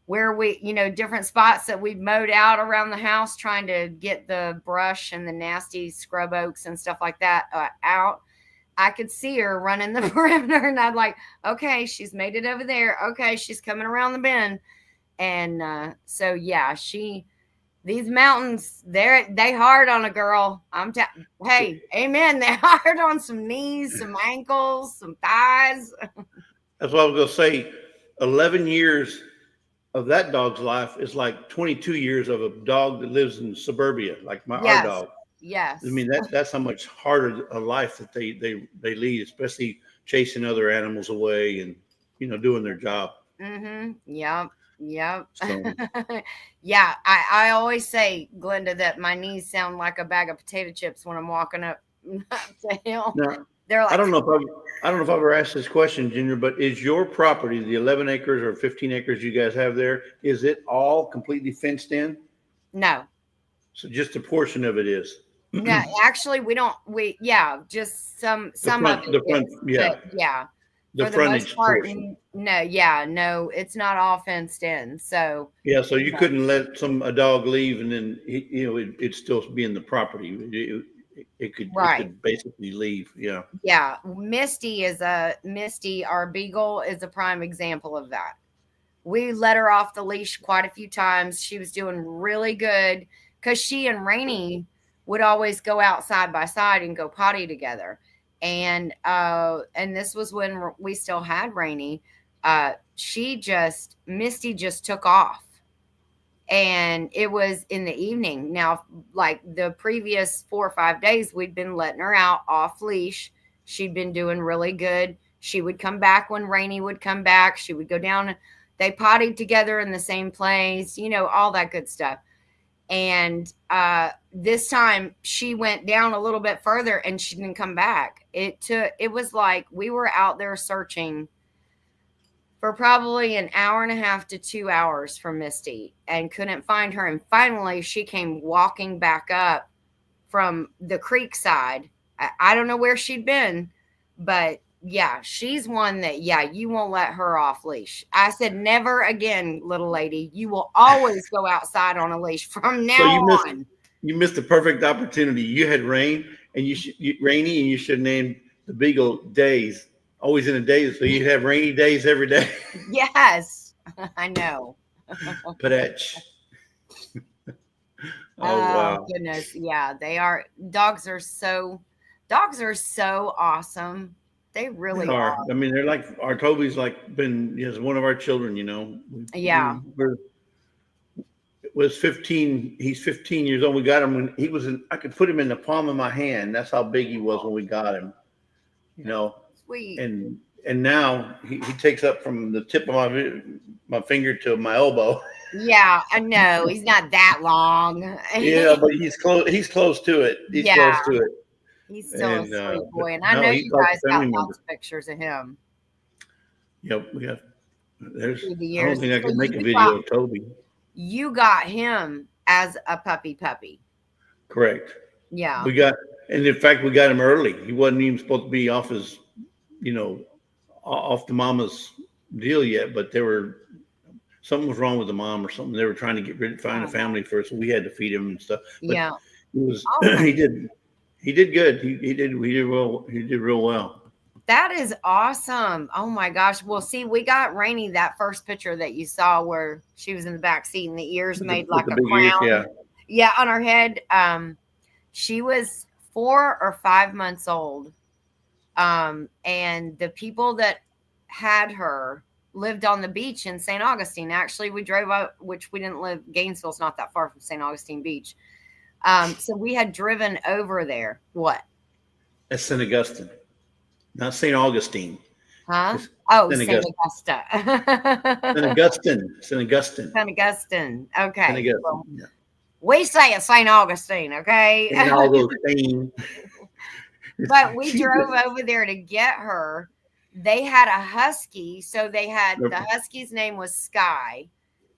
where different spots that we've mowed out around the house trying to get the brush and the nasty scrub oaks and stuff like that out. I could see her running the perimeter, and I'd like, okay, she's made it over there. Okay, she's coming around the bend. And so yeah, these mountains, they hard on a girl. Hey, amen. They hard on some knees, some ankles, some thighs. that's what I was going to say. 11 years of that dog's life is like 22 years of a dog that lives in suburbia, like our Yes, dog. I yes. mean, that's how much harder a life that they lead, especially chasing other animals away and doing their job. Mm-hmm. Yep. Yep. So Yeah. I always say, Glenda, that my knees sound like a bag of potato chips when I'm walking up the hill. now They're I like, don't know if I don't know if I've ever asked this question, Junior, but is your property, the 11 acres or 15 acres you guys have there, is it all completely fenced in? no, So just a portion of it is. no. Actually, we don't. Yeah, just The some of front, it the front, is, yeah, but yeah, the for the most frontage part, portion. no. Yeah, no. It's not all fenced in. So Yeah, so you no. couldn't let a dog leave and then it'd still be in the property. It Right. could basically leave. Yeah. Yeah, Misty, our beagle, is a prime example of that. We let her off the leash quite a few times. She was doing really good because she and Rainy would always go out side by side and go potty together. And this was when we still had Rainy. Misty just took off, and it was in the evening. Now, like the previous 4 or 5 days, we'd been letting her out off leash. She'd been doing really good. She would come back when Rainy would come back. She would go down. They pottied together in the same place, all that good stuff. And this time she went down a little bit further and she didn't come back. It was like we were out there searching for probably an hour and a half to 2 hours for Misty and couldn't find her. And finally, she came walking back up from the creek side. I don't know where she'd been, but yeah, she's one that, yeah, you won't let her off leash. I said, never again, little lady. You will always go outside on a leash from So now on. you missed the perfect opportunity. You had rainy, and you should name the beagle Days. Always in the days, so you'd have rainy days every day. Yes, I know. Patch. Oh Oh wow. goodness, yeah, they are. Dogs are so awesome. They They really are. are. I mean, they're like our Toby's like been is one of our children. Yeah. We're was 15. He's 15 years old. We got him when he was in. I could put him in the palm of my hand. That's how big he was when we got him. You know, Sweet. and now he takes up from the tip of my finger to my elbow. Yeah, I know. He's not that long. Yeah, but he's close. He's close to it. He's Yeah, close to it. he's still a And sweet but boy. And I no, know he's you like guys a got family member. lots of pictures of him Yep, we got. There's. through the I don't years. think I So could make a video of Toby. you got him as a puppy. Correct. Yeah. We got, and in fact, we got him early. He wasn't even supposed to be off his, you know, off the mama's deal yet. But there were something was wrong with the mom or something. They were trying to find a Oh, family first, so we had to feed him and stuff. But yeah. he was Oh my, he did good. He did well. He did real well. that is awesome. Oh my gosh. Well, see, we got Rainy that first picture that you saw where she was in the back seat and the ears made With like the a big ears, crown. yeah. Yeah, on her head. She was 4 or 5 months old. And the people that had her lived on the beach in St. Augustine. Actually, we drove up, which we didn't live. Gainesville's not that far from St. Augustine Beach. So we had driven over there. What? That's St. Augustine, not St. Augustine. Huh? It's Oh, St. St. Augustine. St. Augusta. Augustine. St. Augustine. St. Augustine. St. Okay. Augustine. Well, Yeah. we say it's St. Augustine, okay? St. Augustine. But we She drove over there to get her. They had a husky, so they had the husky's name was Sky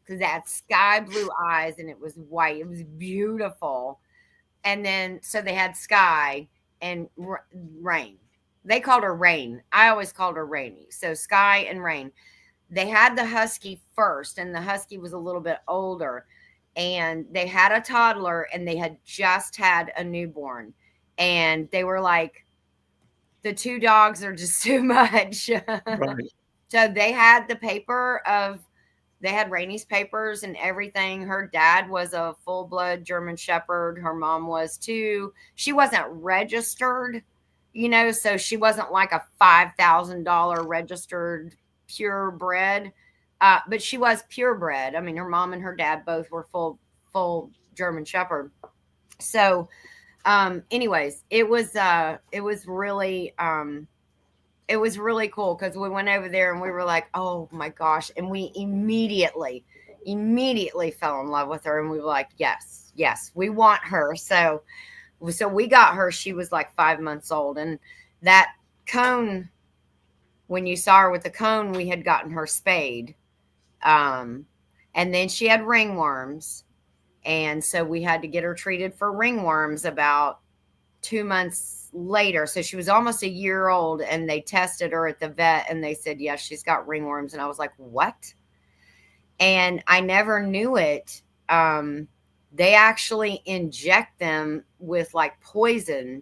because it had sky blue eyes and it was white. It was beautiful. And then so they had Sky and Rain. They called her Rain. I always called her Rainy. So Sky and Rain. They had the husky first, and the husky was a little bit older. And they had a toddler, and they had just had a newborn. And they were like, the two dogs are just too much. right. So they had the paper of, they had Rainey's papers and everything. Her dad was a full blood German Shepherd. Her mom was too. She wasn't registered, so she wasn't like a $5,000 registered purebred, but she was purebred. I mean, her mom and her dad both were full German Shepherd. So, anyways, it was really cool because we went over there and we were like, oh my gosh. And we immediately fell in love with her. And we were like, yes, we want her. So we got her. She was like 5 months old. And that cone, when you saw her with the cone, we had gotten her spayed. And then she had ringworms. And so we had to get her treated for ringworms about 2 months later. So she was almost a year old and they tested her at the vet and they said, yes, she's got ringworms. And I was like, what? And I never knew it. They actually inject them with like poison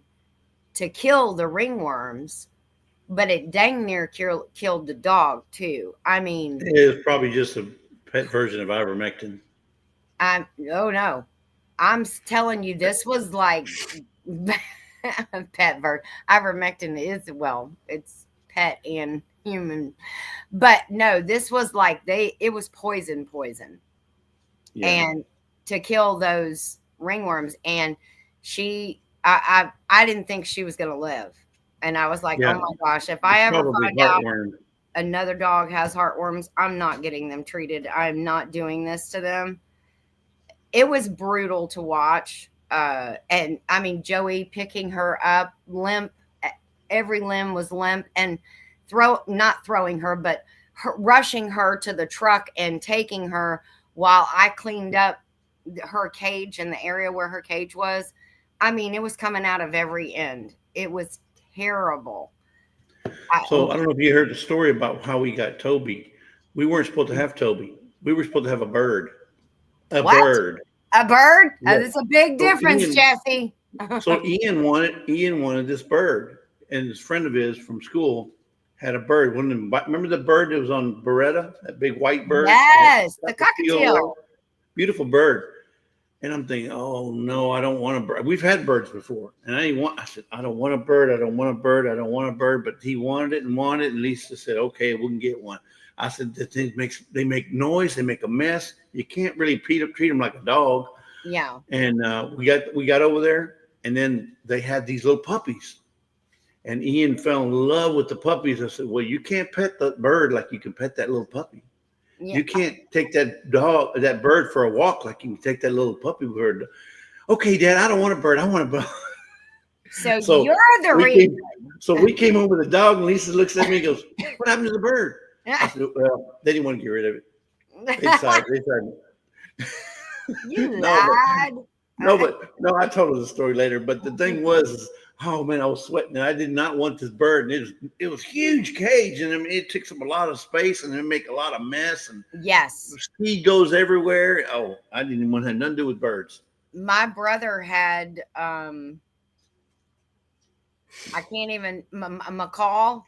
to kill the ringworms, but it dang near killed the dog too. I mean, It is probably just a pet version of ivermectin. oh no, I'm telling you, this was like pet bird. Ivermectin is, well, it's pet and human. But no, this was like it was poison. Yeah. And to kill those ringworms. And I didn't think she was gonna live. And I was like, Yeah. oh my gosh, if I ever Probably find out heartworm. another dog has heartworms, I'm not getting them treated. I'm not doing this to them. It was brutal to watch. And I mean, Joey picking her up, limp, every limb was limp, and not throwing her, but rushing her to the truck and taking her while I cleaned up her cage and the area where her cage was. I mean, it was coming out of every end. It was terrible. So I don't know if you heard the story about how we got Toby. We weren't supposed to have Toby. We were supposed to have a bird. A What? bird. A bird? Yeah. That's a big difference, Jesse. So Ian wanted this bird, and this friend of his from school had a bird. Remember the bird that was on Beretta, that big white bird? Yes, the cockatiel. Beautiful bird. And I'm thinking, oh no, I don't want a bird. We've had birds before, and I said, I don't want a bird. I don't want a bird. I don't want a bird. But he wanted it and wanted it. And Lisa said, okay, we can get one. I said, the thing they make noise. They make a mess. You can't really treat them like a dog. Yeah. And we got over there, and then they had these little puppies. And Ian fell in love with the puppies. I said, well, you can't pet the bird like you can pet that little puppy. Yeah. You can't take that bird for a walk like you can take that little puppy bird. Okay, Dad, I don't want a bird. I want a bird. So you're the reason. We came home with a dog, and Lisa looks at me and goes, what happened to the bird? I said, well, they didn't want to get rid of it. They decided. You lied. No, I told her the story later. But the thing was, oh man, I was sweating, and I did not want this bird. And it was huge cage, and I mean, it takes up a lot of space, and it make a lot of mess. And yes, speed goes everywhere. Oh, I didn't even want to have nothing to do with birds. My brother had I can't even macaw.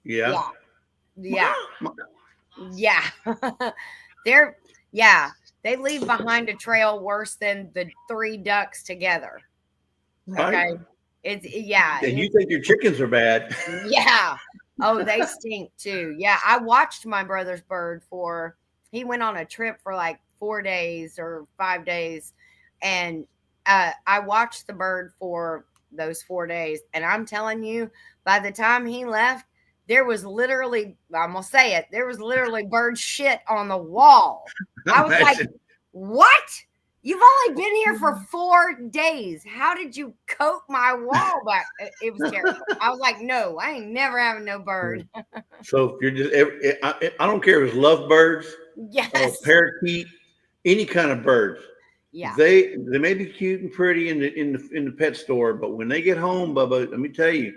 Yeah. They leave behind a trail worse than the 3 ducks together. Right. Okay. And you think your chickens are bad. Yeah. Oh, they stink too. Yeah. I watched my brother's bird he went on a trip for like 4 days or 5 days. And I watched the bird for those 4 days. And I'm telling you, by the time he left, there was literally, I'm going to say it, there was literally bird shit on the wall. I was like, what? You've only been here for 4 days. How did you coat my wall back? It was terrible. I was like, no, I ain't never having no bird. So you're just, I don't care if it's lovebirds, yes, parakeet, any kind of birds. Yeah, they may be cute and pretty in the pet store, but when they get home, Bubba, let me tell you,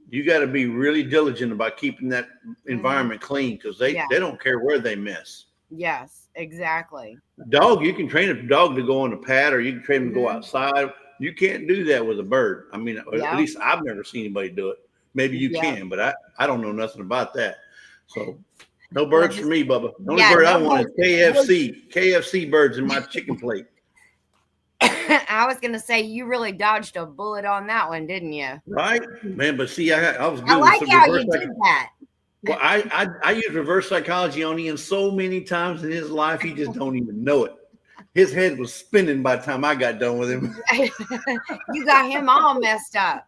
you got to be really diligent about keeping that environment clean, because they don't care where they mess. Yes, exactly. Dog, you can train a dog to go on a pad, or you can train them to go outside. You can't do that with a bird. I mean, at least I've never seen anybody do it. Maybe you can, but I don't know nothing about that. So no birds for me, Bubba. The only bird I want is KFC birds in my chicken plate. I was going to say, you really dodged a bullet on that one, didn't you? Right, man. But see, I was good. I like how you did that. Well, I use reverse psychology on Ian so many times in his life, he just don't even know it. His head was spinning by the time I got done with him. You got him all messed up.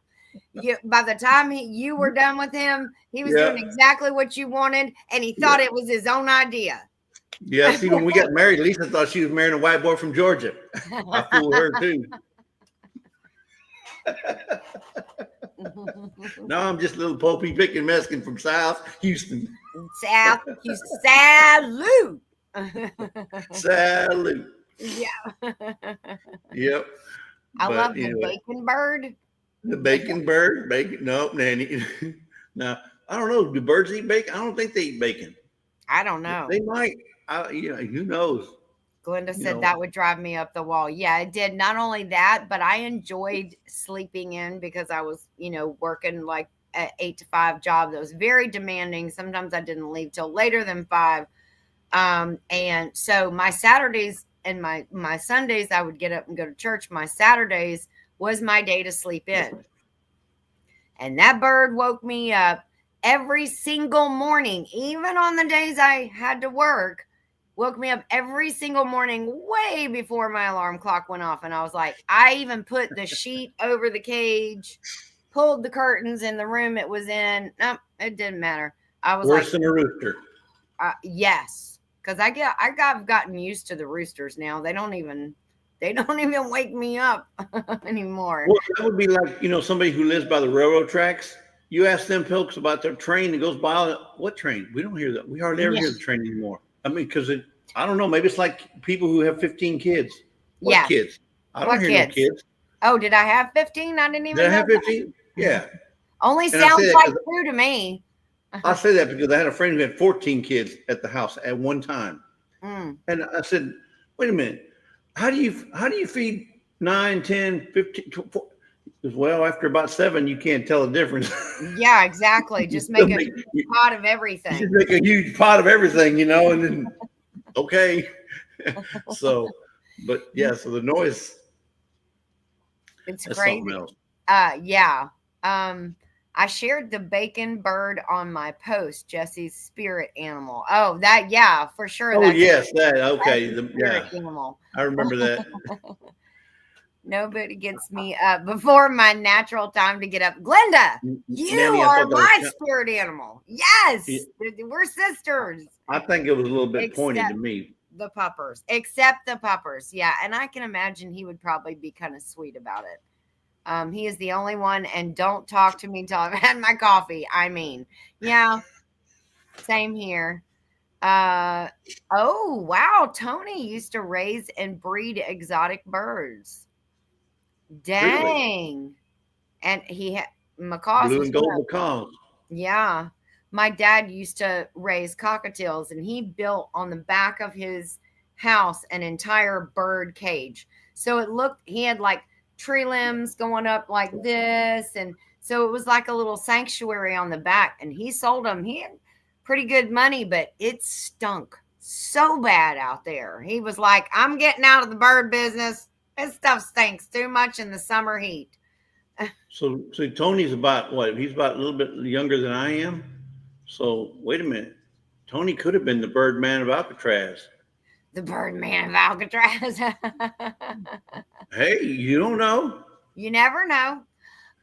By the time you were done with him, he was doing exactly what you wanted, and he thought it was his own idea. Yeah, see, when we got married, Lisa thought she was marrying a white boy from Georgia. I fooled her too. No, I'm just a little Popey picking Mexican from South Houston. South Houston. Salute. Salute. Yeah. Yep. I love the bacon bird. The bacon bird. Bacon. No, Nanny. Now, I don't know. Do birds eat bacon? I don't think they eat bacon. I don't know. They might. Who knows? Glenda said that would drive me up the wall. Yeah, it did. Not only that, but I enjoyed sleeping in because I was, working like an 8 to 5 job that was very demanding. Sometimes I didn't leave till later than 5. And so my Saturdays and my Sundays, I would get up and go to church. My Saturdays was my day to sleep in. And that bird woke me up every single morning, even on the days I had to work. Woke me up every single morning way before my alarm clock went off. And I was like, I even put the sheet over the cage, pulled the curtains in the room it was in. No, it didn't matter. I was worse than a rooster. Yes. Because I've gotten used to the roosters now. They don't even wake me up anymore. Well, that would be like, somebody who lives by the railroad tracks. You ask them folks about their train that goes by. What train? We don't hear that. We hardly ever hear the train anymore. I mean, because I don't know. Maybe it's like people who have 15 kids. What kids? I don't hear no kids. Oh, did I have 15? I didn't even know. Did I have 15? Yeah. Only sounds like 2 to me. I say that because I had a friend who had 14 kids at the house at one time. And I said, wait a minute. How do you feed 9, 10, 15, 12? Well, after about 7, you can't tell the difference. Yeah, exactly. Just make a pot of everything. Just make a huge pot of everything, and then okay. So, But yeah, so the noise, It's that's something crazy. else. Yeah. Um, I shared the bacon bird on my post, Jesse's spirit animal. Oh, that, yeah, for sure. Oh That's yes, that okay. his spirit Yeah, animal. I remember that. Nobody gets me up before my natural time to get up. Glenda, you Manny, I are thought that was my spirit animal. Yes, kind we're sisters. I think it was a little bit pointy to Except me. the puppers. Except the puppers. Yeah, and I can imagine he would probably be kind of sweet about it. He is the only one, and don't talk to me till I've had my coffee. I mean, yeah, same here. Uh, oh wow, Tony used to raise and breed exotic birds. Really, Dang, and he had macaws blue was and one gold of macaws. yeah. My dad used to raise cockatiels, and he built on the back of his house an entire bird cage. So it looked, he had like tree limbs going up like this. And so it was like a little sanctuary on the back. And he sold them. He had pretty good money, but it stunk so bad out there. He was like, I'm getting out of the bird business. This stuff stinks too much in the summer heat. So Tony's about what? He's about a little bit younger than I am. So wait a minute, Tony could have been the Birdman of Alcatraz. The Birdman of Alcatraz. Hey, you don't know, You never know.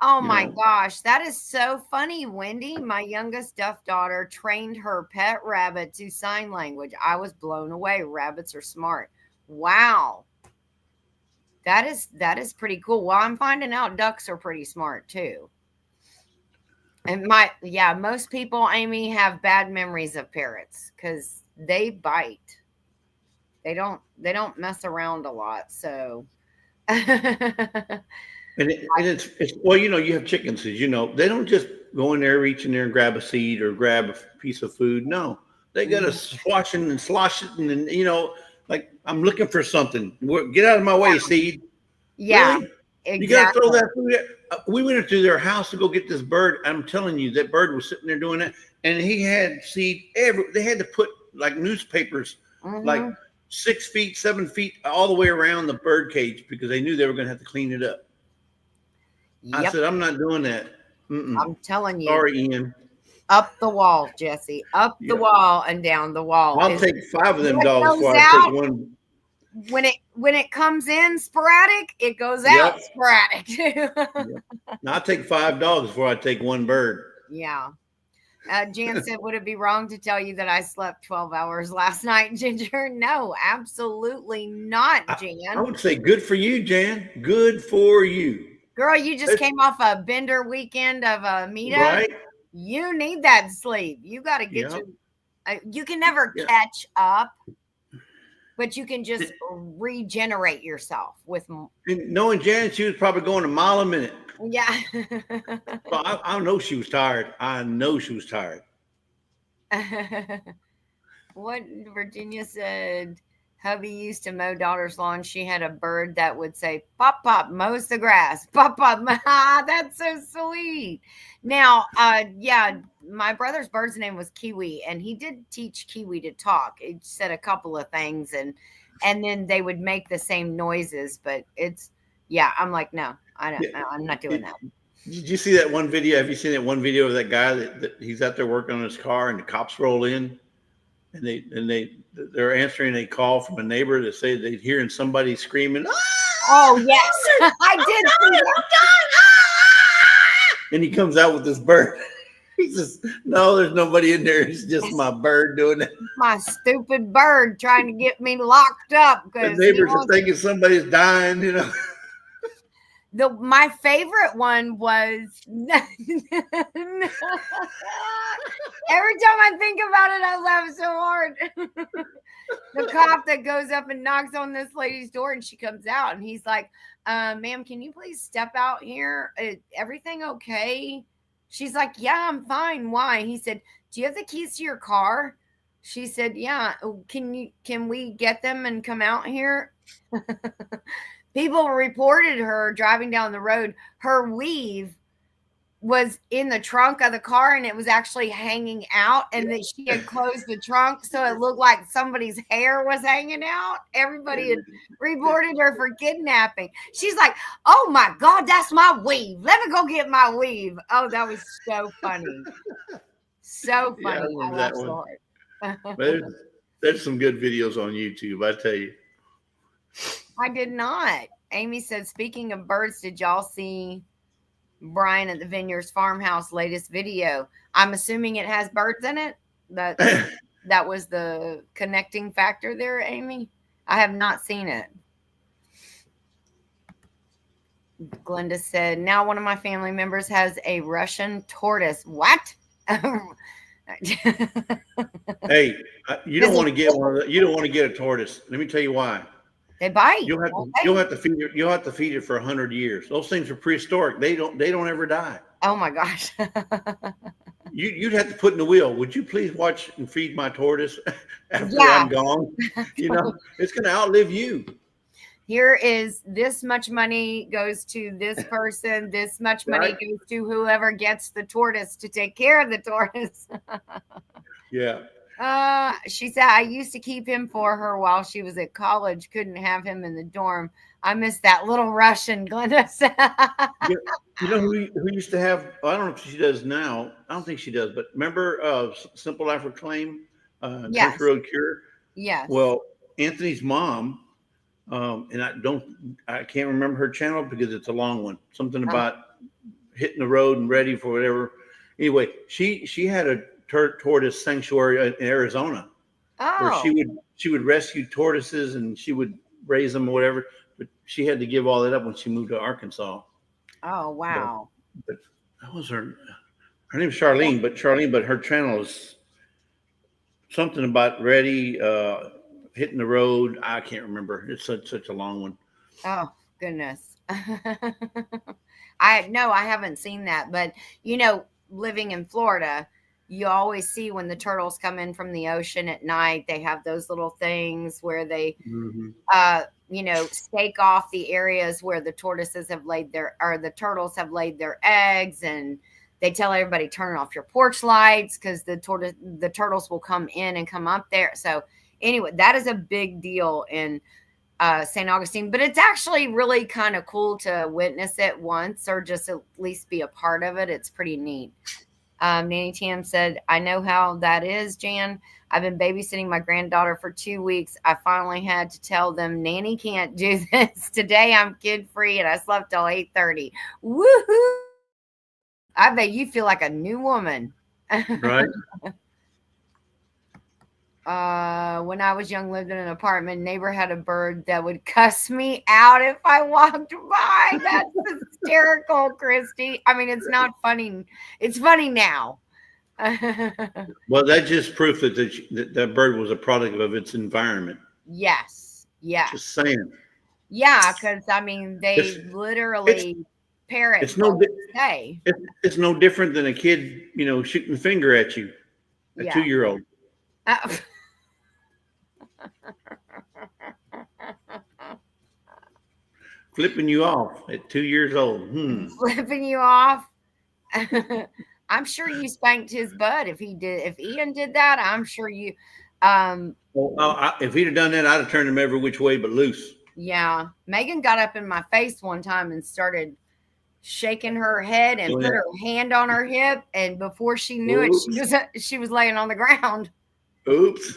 Oh you my know. gosh, that is so funny, Wendy. My youngest deaf daughter trained her pet rabbit to sign language. I was blown away. Rabbits are smart. Wow. That is pretty cool. Well, I'm finding out ducks are pretty smart too. And my yeah, most people, Amy, have bad memories of parrots because they bite. They don't mess around a lot. So And it's well, you have chickens, as you know, they don't just go in there, reach in there and grab a seed or grab a piece of food. No, they got to swash it and slosh it, and then, like I'm looking for something. Get out of my way, seed. yeah, Really? You got to throw exactly. that food. We went into their house to go get this bird. I'm telling you, that bird was sitting there doing that, and he had seed. They had to put like newspapers, like Hmm. 6 feet, 7 feet, all the way around the bird cage because they knew they were going to have to clean it up. I Yep, said, I'm not doing that. Mm-mm. I'm telling you, Sorry, Ian. up the wall, Jesse, up the Yep. wall and down the wall. I'll Is take five of them what dogs goes before I take out one. when it comes in sporadic, it goes Yep. out sporadic too. Yep. Now, I'll take 5 dogs before I take one bird. Yeah. Jan said, would it be wrong to tell you that I slept 12 hours last night, Ginger? No, absolutely not, I Jan. would say good for you, Jan. Good for you. Girl, you just That's came off a bender weekend of a meetup. right. You need that sleep. You got to get Yep. your, you can never Yeah. catch up, but you can just regenerate yourself with, And knowing Jan, she was probably going a mile a minute. yeah. So I know she was tired. I know she was tired. What Virginia said, hubby used to mow daughter's lawn. She had a bird that would say, Pop, pop, mows the grass. Pop, pop. That's so sweet. Now, yeah, my brother's bird's name was Kiwi, and he did teach Kiwi to talk. It said a couple of things, and then they would make the same noises, but it's, yeah, I'm like, no, I don't, Yeah. I'm not doing that. Did you see that one video? Have you seen that one video of that guy that he's out there working on his car and the cops roll in and they're answering a call from a neighbor that say they're hearing somebody screaming, Oh, yes. I did see that. and he comes out with this bird. He says, "No, there's nobody in there. It's just my bird doing it." My stupid bird trying to get me locked up The because he neighbors are wants thinking somebody's dying. my favorite one was every time I think about it, I laugh so hard. The cop that goes up and knocks on this lady's door and she comes out and he's like, ma'am, can you please step out here? Everything okay? She's like, yeah, I'm fine. Why? He said, do you have the keys to your car? She said, yeah. Can we get them and come out here? People reported her driving down the road. Her weave was in the trunk of the car and it was actually hanging out, and that she had closed the trunk so it looked like somebody's hair was hanging out. Everybody had reported her for kidnapping. She's like, oh my God, that's my weave. Let me go get my weave. Oh, that was so funny. So Yeah, I funny. I remember that laughed so one. hard. But there's some good videos on YouTube, I tell you. I did not. Amy said, speaking of birds, did y'all see Brian at the Vineyards Farmhouse latest video? I'm assuming it has birds in it. That was the connecting factor there, Amy. I have not seen it. Glenda said, now one of my family members has a Russian tortoise. What? Hey, you Does don't it, want to get one of the, you don't want to get a tortoise. Let me tell you why. they bite, You'll have don't to they? you'll have to feed it for 100 years. Those things are prehistoric. They don't ever die. Oh my gosh. You'd have to put in the wheel. Would you please watch and feed my tortoise after Yeah. I'm gone? It's going to outlive you. Here is this much money goes to this person, this much money Right? goes to whoever gets the tortoise to take care of the tortoise. Yeah. She said, I used to keep him for her while she was at college, couldn't have him in the dorm. I miss that little Russian, Glenda said. You know who used to have? I don't know if she does now. I don't think she does. But remember, Simple Life Reclaim, Country Yes, Road Cure. yes. Well, Anthony's mom, and I can't remember her channel because it's a long one. Something Uh, about hitting the road and ready for whatever. Anyway, she had a tortoise sanctuary in Arizona where oh, she would rescue tortoises and she would raise them or whatever. But she had to give all that up when she moved to Arkansas. oh, But wow. but that was her. Her name's Charlene, but her channel is something about ready, hitting the road. I can't remember. It's such a long one. Oh, goodness. I no, I haven't seen that, but living in Florida, you always see when the turtles come in from the ocean at night, they have those little things where they Hmm. stake off the areas where the tortoises have laid their or the turtles have laid their eggs, and they tell everybody turn off your porch lights because the turtles will come in and come up there. So anyway, that is a big deal in St. Augustine, but it's actually really kind of cool to witness it once or just at least be a part of it. It's pretty neat. Nanny Tam said, I know how that is, Jan. I've been babysitting my granddaughter for 2 weeks. I finally had to tell them, Nanny can't do this. Today I'm kid free and I slept till 8:30. Woohoo! I bet you feel like a new woman. Right? When I was young, lived in an apartment. Neighbor had a bird that would cuss me out if I walked by. That's hysterical, Christy. I mean, it's not funny. It's funny now. Well, that's just proof that bird was a product of its environment. Yes, Just yes, saying. yeah. Because I mean, It's they it's literally parrot it's what no we say. it's no different than a kid, shooting the finger at you, a Yeah. 2-year-old, Uh, flipping you off at 2 years old. Hmm. flipping you off. I'm sure you spanked his butt if he did. If Ian did that, I'm sure you. Um, Well, if he'd have done that, I'd have turned him every which way but loose. yeah, Megan got up in my face one time and started shaking her head and Oh put yeah. her hand on her hip, and before she knew it, Oops. she was laying on the ground. Oops.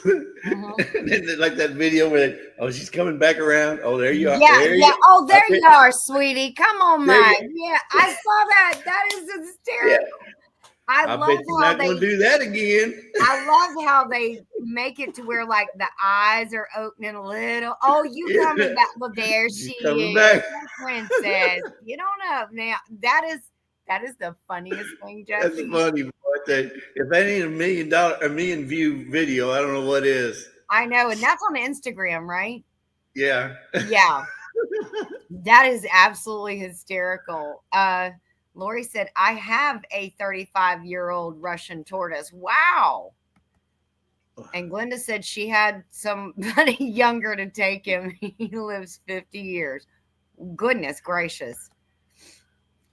Mhm. Like that video where she's coming back around. Oh, there you are. Yeah, There yeah. you. Oh, I there bet, you are, sweetie. Come on, there Mike. you. Yeah, I saw that. That is Yeah. hysterical. I I love bet you're how not going they to do that again. I love how they make it to where like the eyes are opening a little. Oh, you coming Yeah. back? Well, there She's she coming is, back. my princess. You don't know now. That is the funniest thing, That's Jesse. funny. Boy. If that ain't a million view video, I don't know what is. I know, and that's on Instagram, right? Yeah. Yeah, that is absolutely hysterical. Lori said, I have a 35-year-old Russian tortoise. Wow. And Glenda said she had somebody younger to take him. He lives 50 years. Goodness gracious.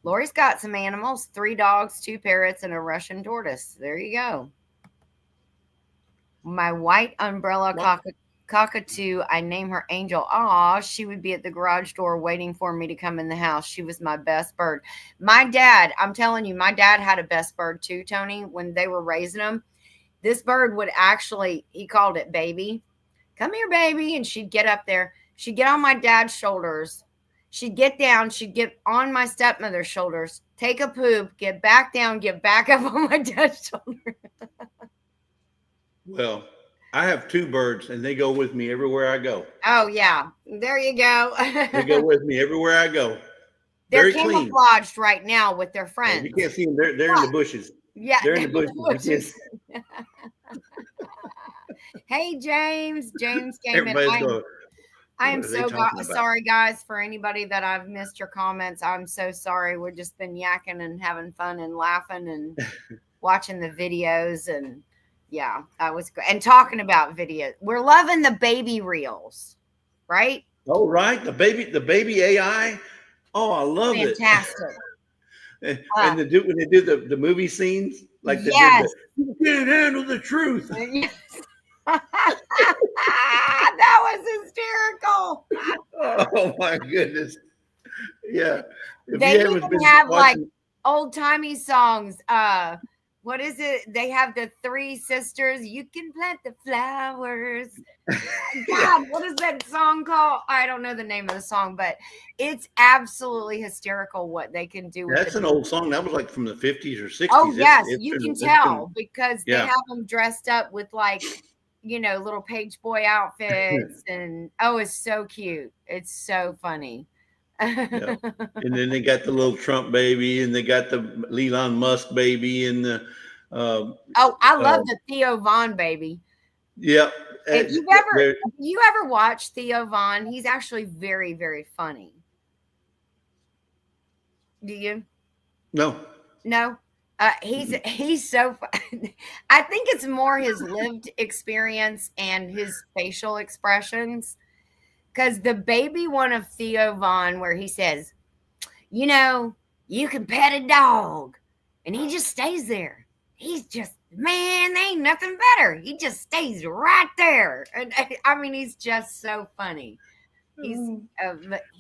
Lori's got some animals: 3 dogs, 2 parrots, and a Russian tortoise. There you go. My white umbrella What? cockatoo, I name her Angel. Aw, she would be at the garage door waiting for me to come in the house. She was my best bird. My dad, I'm telling you, my dad had a best bird too, Tony, when they were raising them. This bird would actually, he called it baby. Come here, baby. And she'd get up there. She'd get on my dad's shoulders. She'd get down. She'd get on my stepmother's shoulders, take a poop, get back down, get back up on my dad's shoulder. Well, I have 2 birds, and they go with me everywhere I go. Oh, yeah. There you go. They go with me everywhere I go. They're Very clean. camouflaged right now with their If you friends. can't see them, they're in the bushes. Yeah, They're in they're the in bushes. the You bushes. Hey, James. James came in. Everybody's going, I what am are they so talking about? sorry, guys, for anybody that I've missed your comments. I'm so sorry. We've just been yakking and having fun and laughing and watching the videos. And yeah, that was great. And talking about videos. We're loving the baby reels, right? Oh, right. The baby AI. Oh, I love it. Fantastic. Uh, And when they do the movie scenes, like they did yes. the "You can't handle the truth." Yes. That was hysterical. Oh my goodness. Yeah. If They you haven't even been have like watching, old timey songs. What is it? They have the 3 sisters. You can plant the flowers. yeah, God, what is that song called? I don't know the name of the song, but it's absolutely hysterical what they can do with that's the. an old song. That was like from the 50s or Oh 60s. yes, you can It's been, tell because they yeah, have them dressed up with like, little page boy outfits, and oh, it's so cute. It's so funny. yeah. And then they got the little Trump baby, and they got the Elon Musk baby, and the, uh, Oh, I uh, love the Theo Von baby. yeah. If uh, you ever they're- if you ever watch Theo Von, he's actually very, very funny. Do you? no, No? He's so I think it's more his lived experience and his facial expressions. Because the baby one of Theo Von, where he says, you know, you can pet a dog, and he just stays there. He's just, man, there ain't nothing better. He just stays right there. And I mean, he's just so funny. He's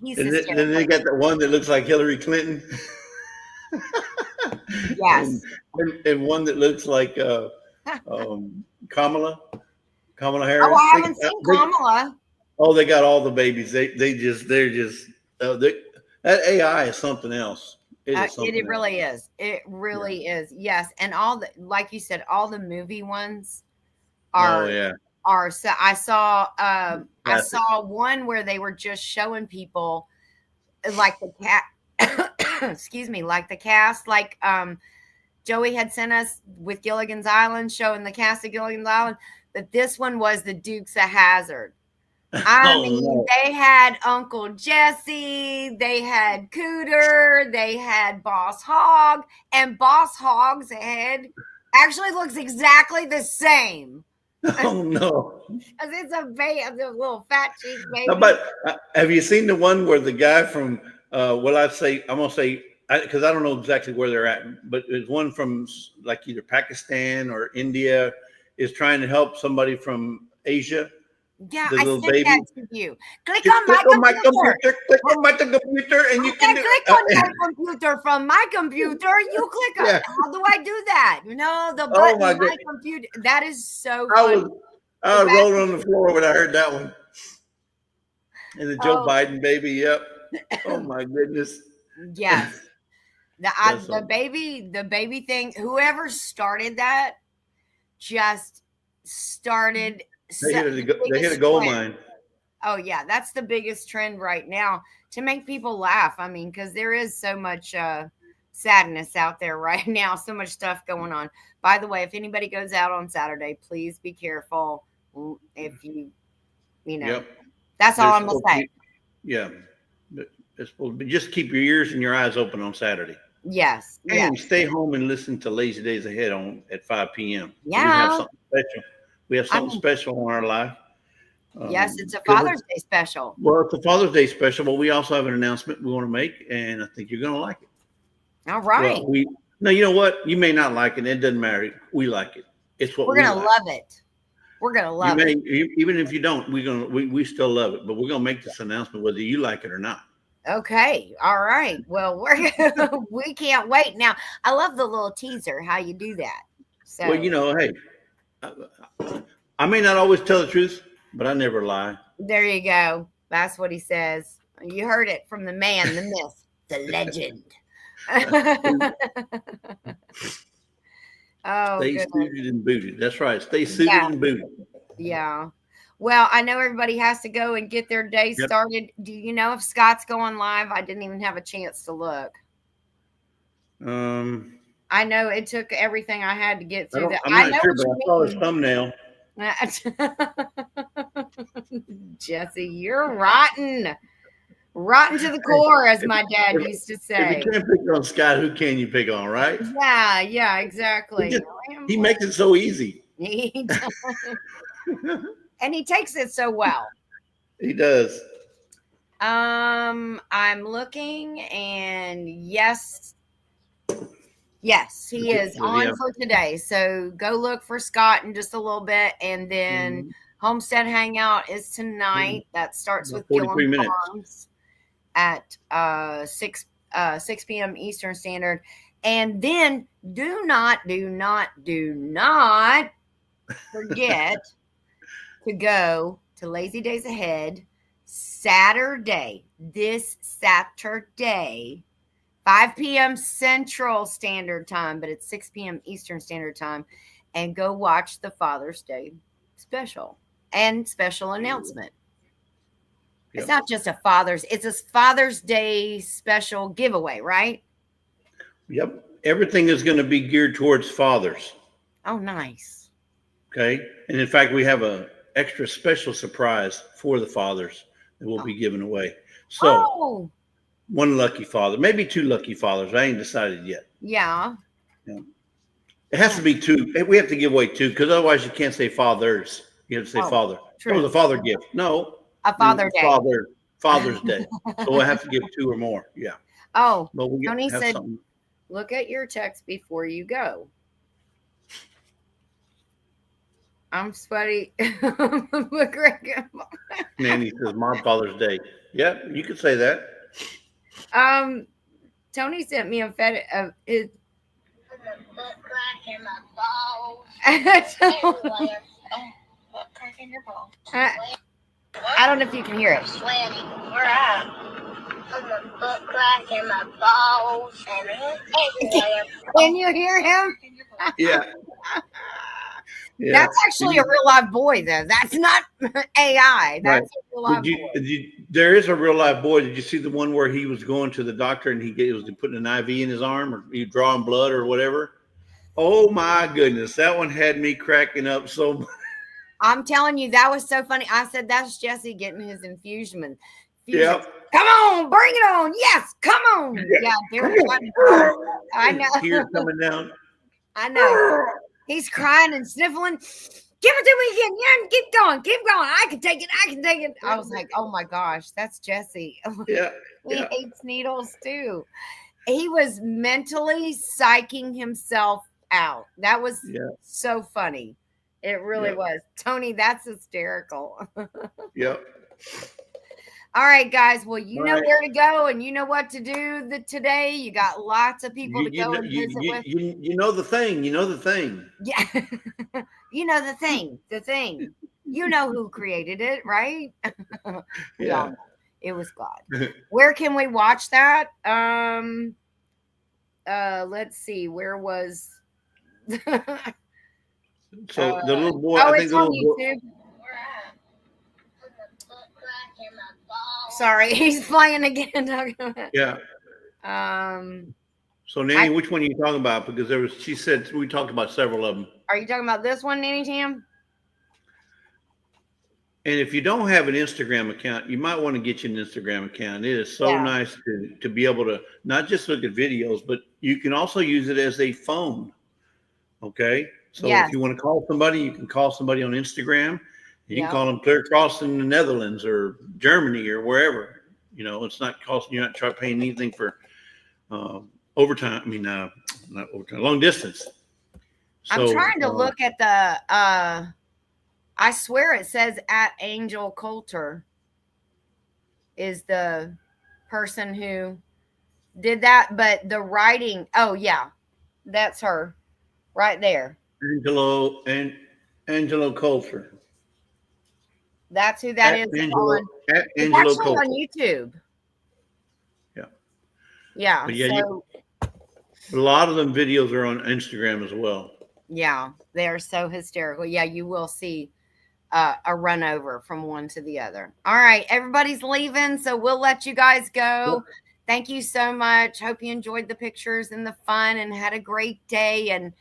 he's and then they hysterical. got the one that looks like Hillary Clinton, and, Yes. and one that looks like um, Kamala Kamala Oh, Harris. I haven't seen Kamala. They got all the babies. They're just that AI is something else. It is It something else. really is. It Yeah. really is. Yes, and all the, like you said, all the movie ones Oh are yeah. so I Classic. saw one where they were just showing people like the cat excuse me, like the cast, like Joey had sent us with Gilligan's Island, showing the cast of Gilligan's Island, but this one was the Dukes of Hazzard. I Oh mean, no. they had Uncle Jesse, they had Cooter, they had Boss Hogg, and Boss Hogg's head actually looks exactly the same. Oh no. Because it's a little fat cheek How baby. about have you seen the one where the guy from I'm gonna say because I don't know exactly where they're at, but it's one from like either Pakistan or India is trying to help somebody from Asia, Yeah, the I little sent that baby. to you. Click Just on my computer. click on my computer, and I you can said, do. click on my computer from my computer. You click on. Yeah. How do I do that? The Oh button, my my goodness. computer. That is so I funny. was The I was back. rolling on the floor when I heard that one. And the Joe Oh, Biden baby. Yep. Oh my goodness. yes. That's The baby thing. Whoever started that just started the they hit a biggest gold trend. mine. Oh yeah, that's the biggest trend right now to make people laugh. I mean, because there is so much sadness out there right now, so much stuff going on. By the way, if anybody goes out on Saturday, please be careful. If you know, Yep. that's all There's I'm gonna supposed to say. be, yeah. It's supposed to be, just keep your ears and your eyes open on Saturday. Yes, yes, And stay home and listen to Lazy Days Ahead on at 5 p.m. We have yeah. something special. We have I something mean, special in our life. yes, it's a 'Cause Father's Day special. well, it's a Father's Day special, but we also have an announcement we want to make, and I think you're going to like it. All right. Well, no, you know what? You may not like it. It doesn't matter. We like it. It's what We're we going to like. love it. We're going to You love may, it. even if you don't, we still love it, but we're gonna make this announcement whether you like it or not. Okay. All right. Well, we can't wait. Now, I love the little teaser, how you do that. Well, So hey, I, I may not always tell the truth, but I never lie. there you go. That's what he says. You heard it from the man, the myth, the legend. Oh, Stay goodness. suited and booted. That's right. Stay suited Yeah. and booted. Yeah. Well, I know everybody has to go and get their day Yep. started. Do you know if Scott's going live? I didn't even have a chance to look. I know it took everything I had to get through that. I'm I not know sure, what but I you saw his mean. thumbnail. Jesse, you're rotten. Rotten to the core, as my dad used to If you say. can't pick on Scott, who can you pick on, right? Yeah, yeah, He exactly. just he makes it so easy. He does. And he takes it so well. He does. I'm looking, and yes, he is Yeah. on for today. So go look for Scott in just a little bit, and then Homestead Hangout is tonight. That starts About with 43 Gillum minutes. Farms at 6 p.m. Eastern Standard. And then do not forget to go to Lazy Days Ahead this Saturday, 5 p.m. Central Standard Time, but it's 6 p.m. Eastern Standard Time, and go watch the Father's Day special and special announcement. Yep. It's not just it's a Father's Day special giveaway, right? Yep. Everything is going to be geared towards fathers. Oh, nice. Okay. And in fact, we have a extra special surprise for the fathers that will be given away. So one lucky father, maybe two lucky fathers. I ain't decided yet. Yeah. It has to be two. We have to give away two because otherwise you can't say fathers. You have to say father. True. That was a father gift. No. A Father Day. Father's Day. So we'll have to give two or more. Yeah. Oh, but we Tony said, something. Look at your text before you go. I'm sweaty. Nanny says, Mom, Father's Day. Yeah, you could say that. Tony sent me a photo of his. I don't know if you can hear it. Sweaty. Where at? On my butt crack and my balls and everywhere. Can you hear him? Yeah. That's actually a real live boy, though. That's not AI. That's a real live boy. There is a real live boy. Did you see the one where he was going to the doctor and he was putting an IV in his arm or he drawing blood or whatever? Oh my goodness, that one had me cracking up so much. I'm telling you, that was so funny. I said, that's Jesse getting his infusion. Yep. Come on, bring it on. Yes, come on. Yeah, I know. Tears coming down. I know. He's crying and sniffling. Give it to me again. Yeah, keep going. Keep going. I can take it. I was like, oh my gosh, that's Jesse. Yeah. He hates needles too. He was mentally psyching himself out. That was so funny. It really was. Tony, that's hysterical. Yep. All right, guys. Well, you know where to go and you know what to do today. You got lots of people to go and visit with. You know the thing. You know the thing. Yeah. You know the thing. The thing. You know who created it, right? Yeah. It was God. Where can we watch that? Let's see. Where was So the little boy, I think it's on YouTube. Sorry, he's playing again. Yeah. So Nanny, which one are you talking about? Because she said we talked about several of them. Are you talking about this one, Nanny Tam? And if you don't have an Instagram account, you might want to get you an Instagram account. It is so nice to be able to not just look at videos, but you can also use it as a phone. Okay. So if you want to call somebody, you can call somebody on Instagram. You can call them clear across in the Netherlands or Germany or wherever. You know, it's not costing, you're not paying anything for overtime. I mean, not overtime, long distance. I'm So trying to look at the. I swear it says at Angel Coulter is the person who did that, but the writing. Oh yeah, that's her right there. Angelo Coulter. That's who that is on. At It's Angelo actually Coulter. on YouTube. Yeah. Yeah. But yeah, So a lot of them videos are on Instagram as well. yeah, they're so hysterical. Yeah, you will see a run over from one to the other. All right, everybody's leaving, so we'll let you guys go. Yep. Thank you so much. Hope you enjoyed the pictures and the fun and had a great day. And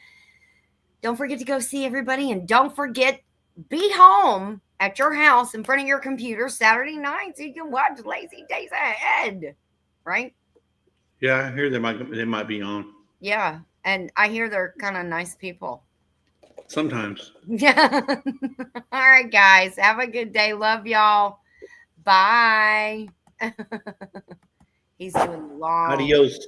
don't forget to go see everybody. And don't forget, be home at your house in front of your computer Saturday night so you can watch Lazy Days Ahead. Right? Yeah, I hear they might be on. Yeah. And I hear they're kind of nice people. Sometimes. Yeah. All right, guys. Have a good day. Love y'all. Bye. He's doing long. Adios.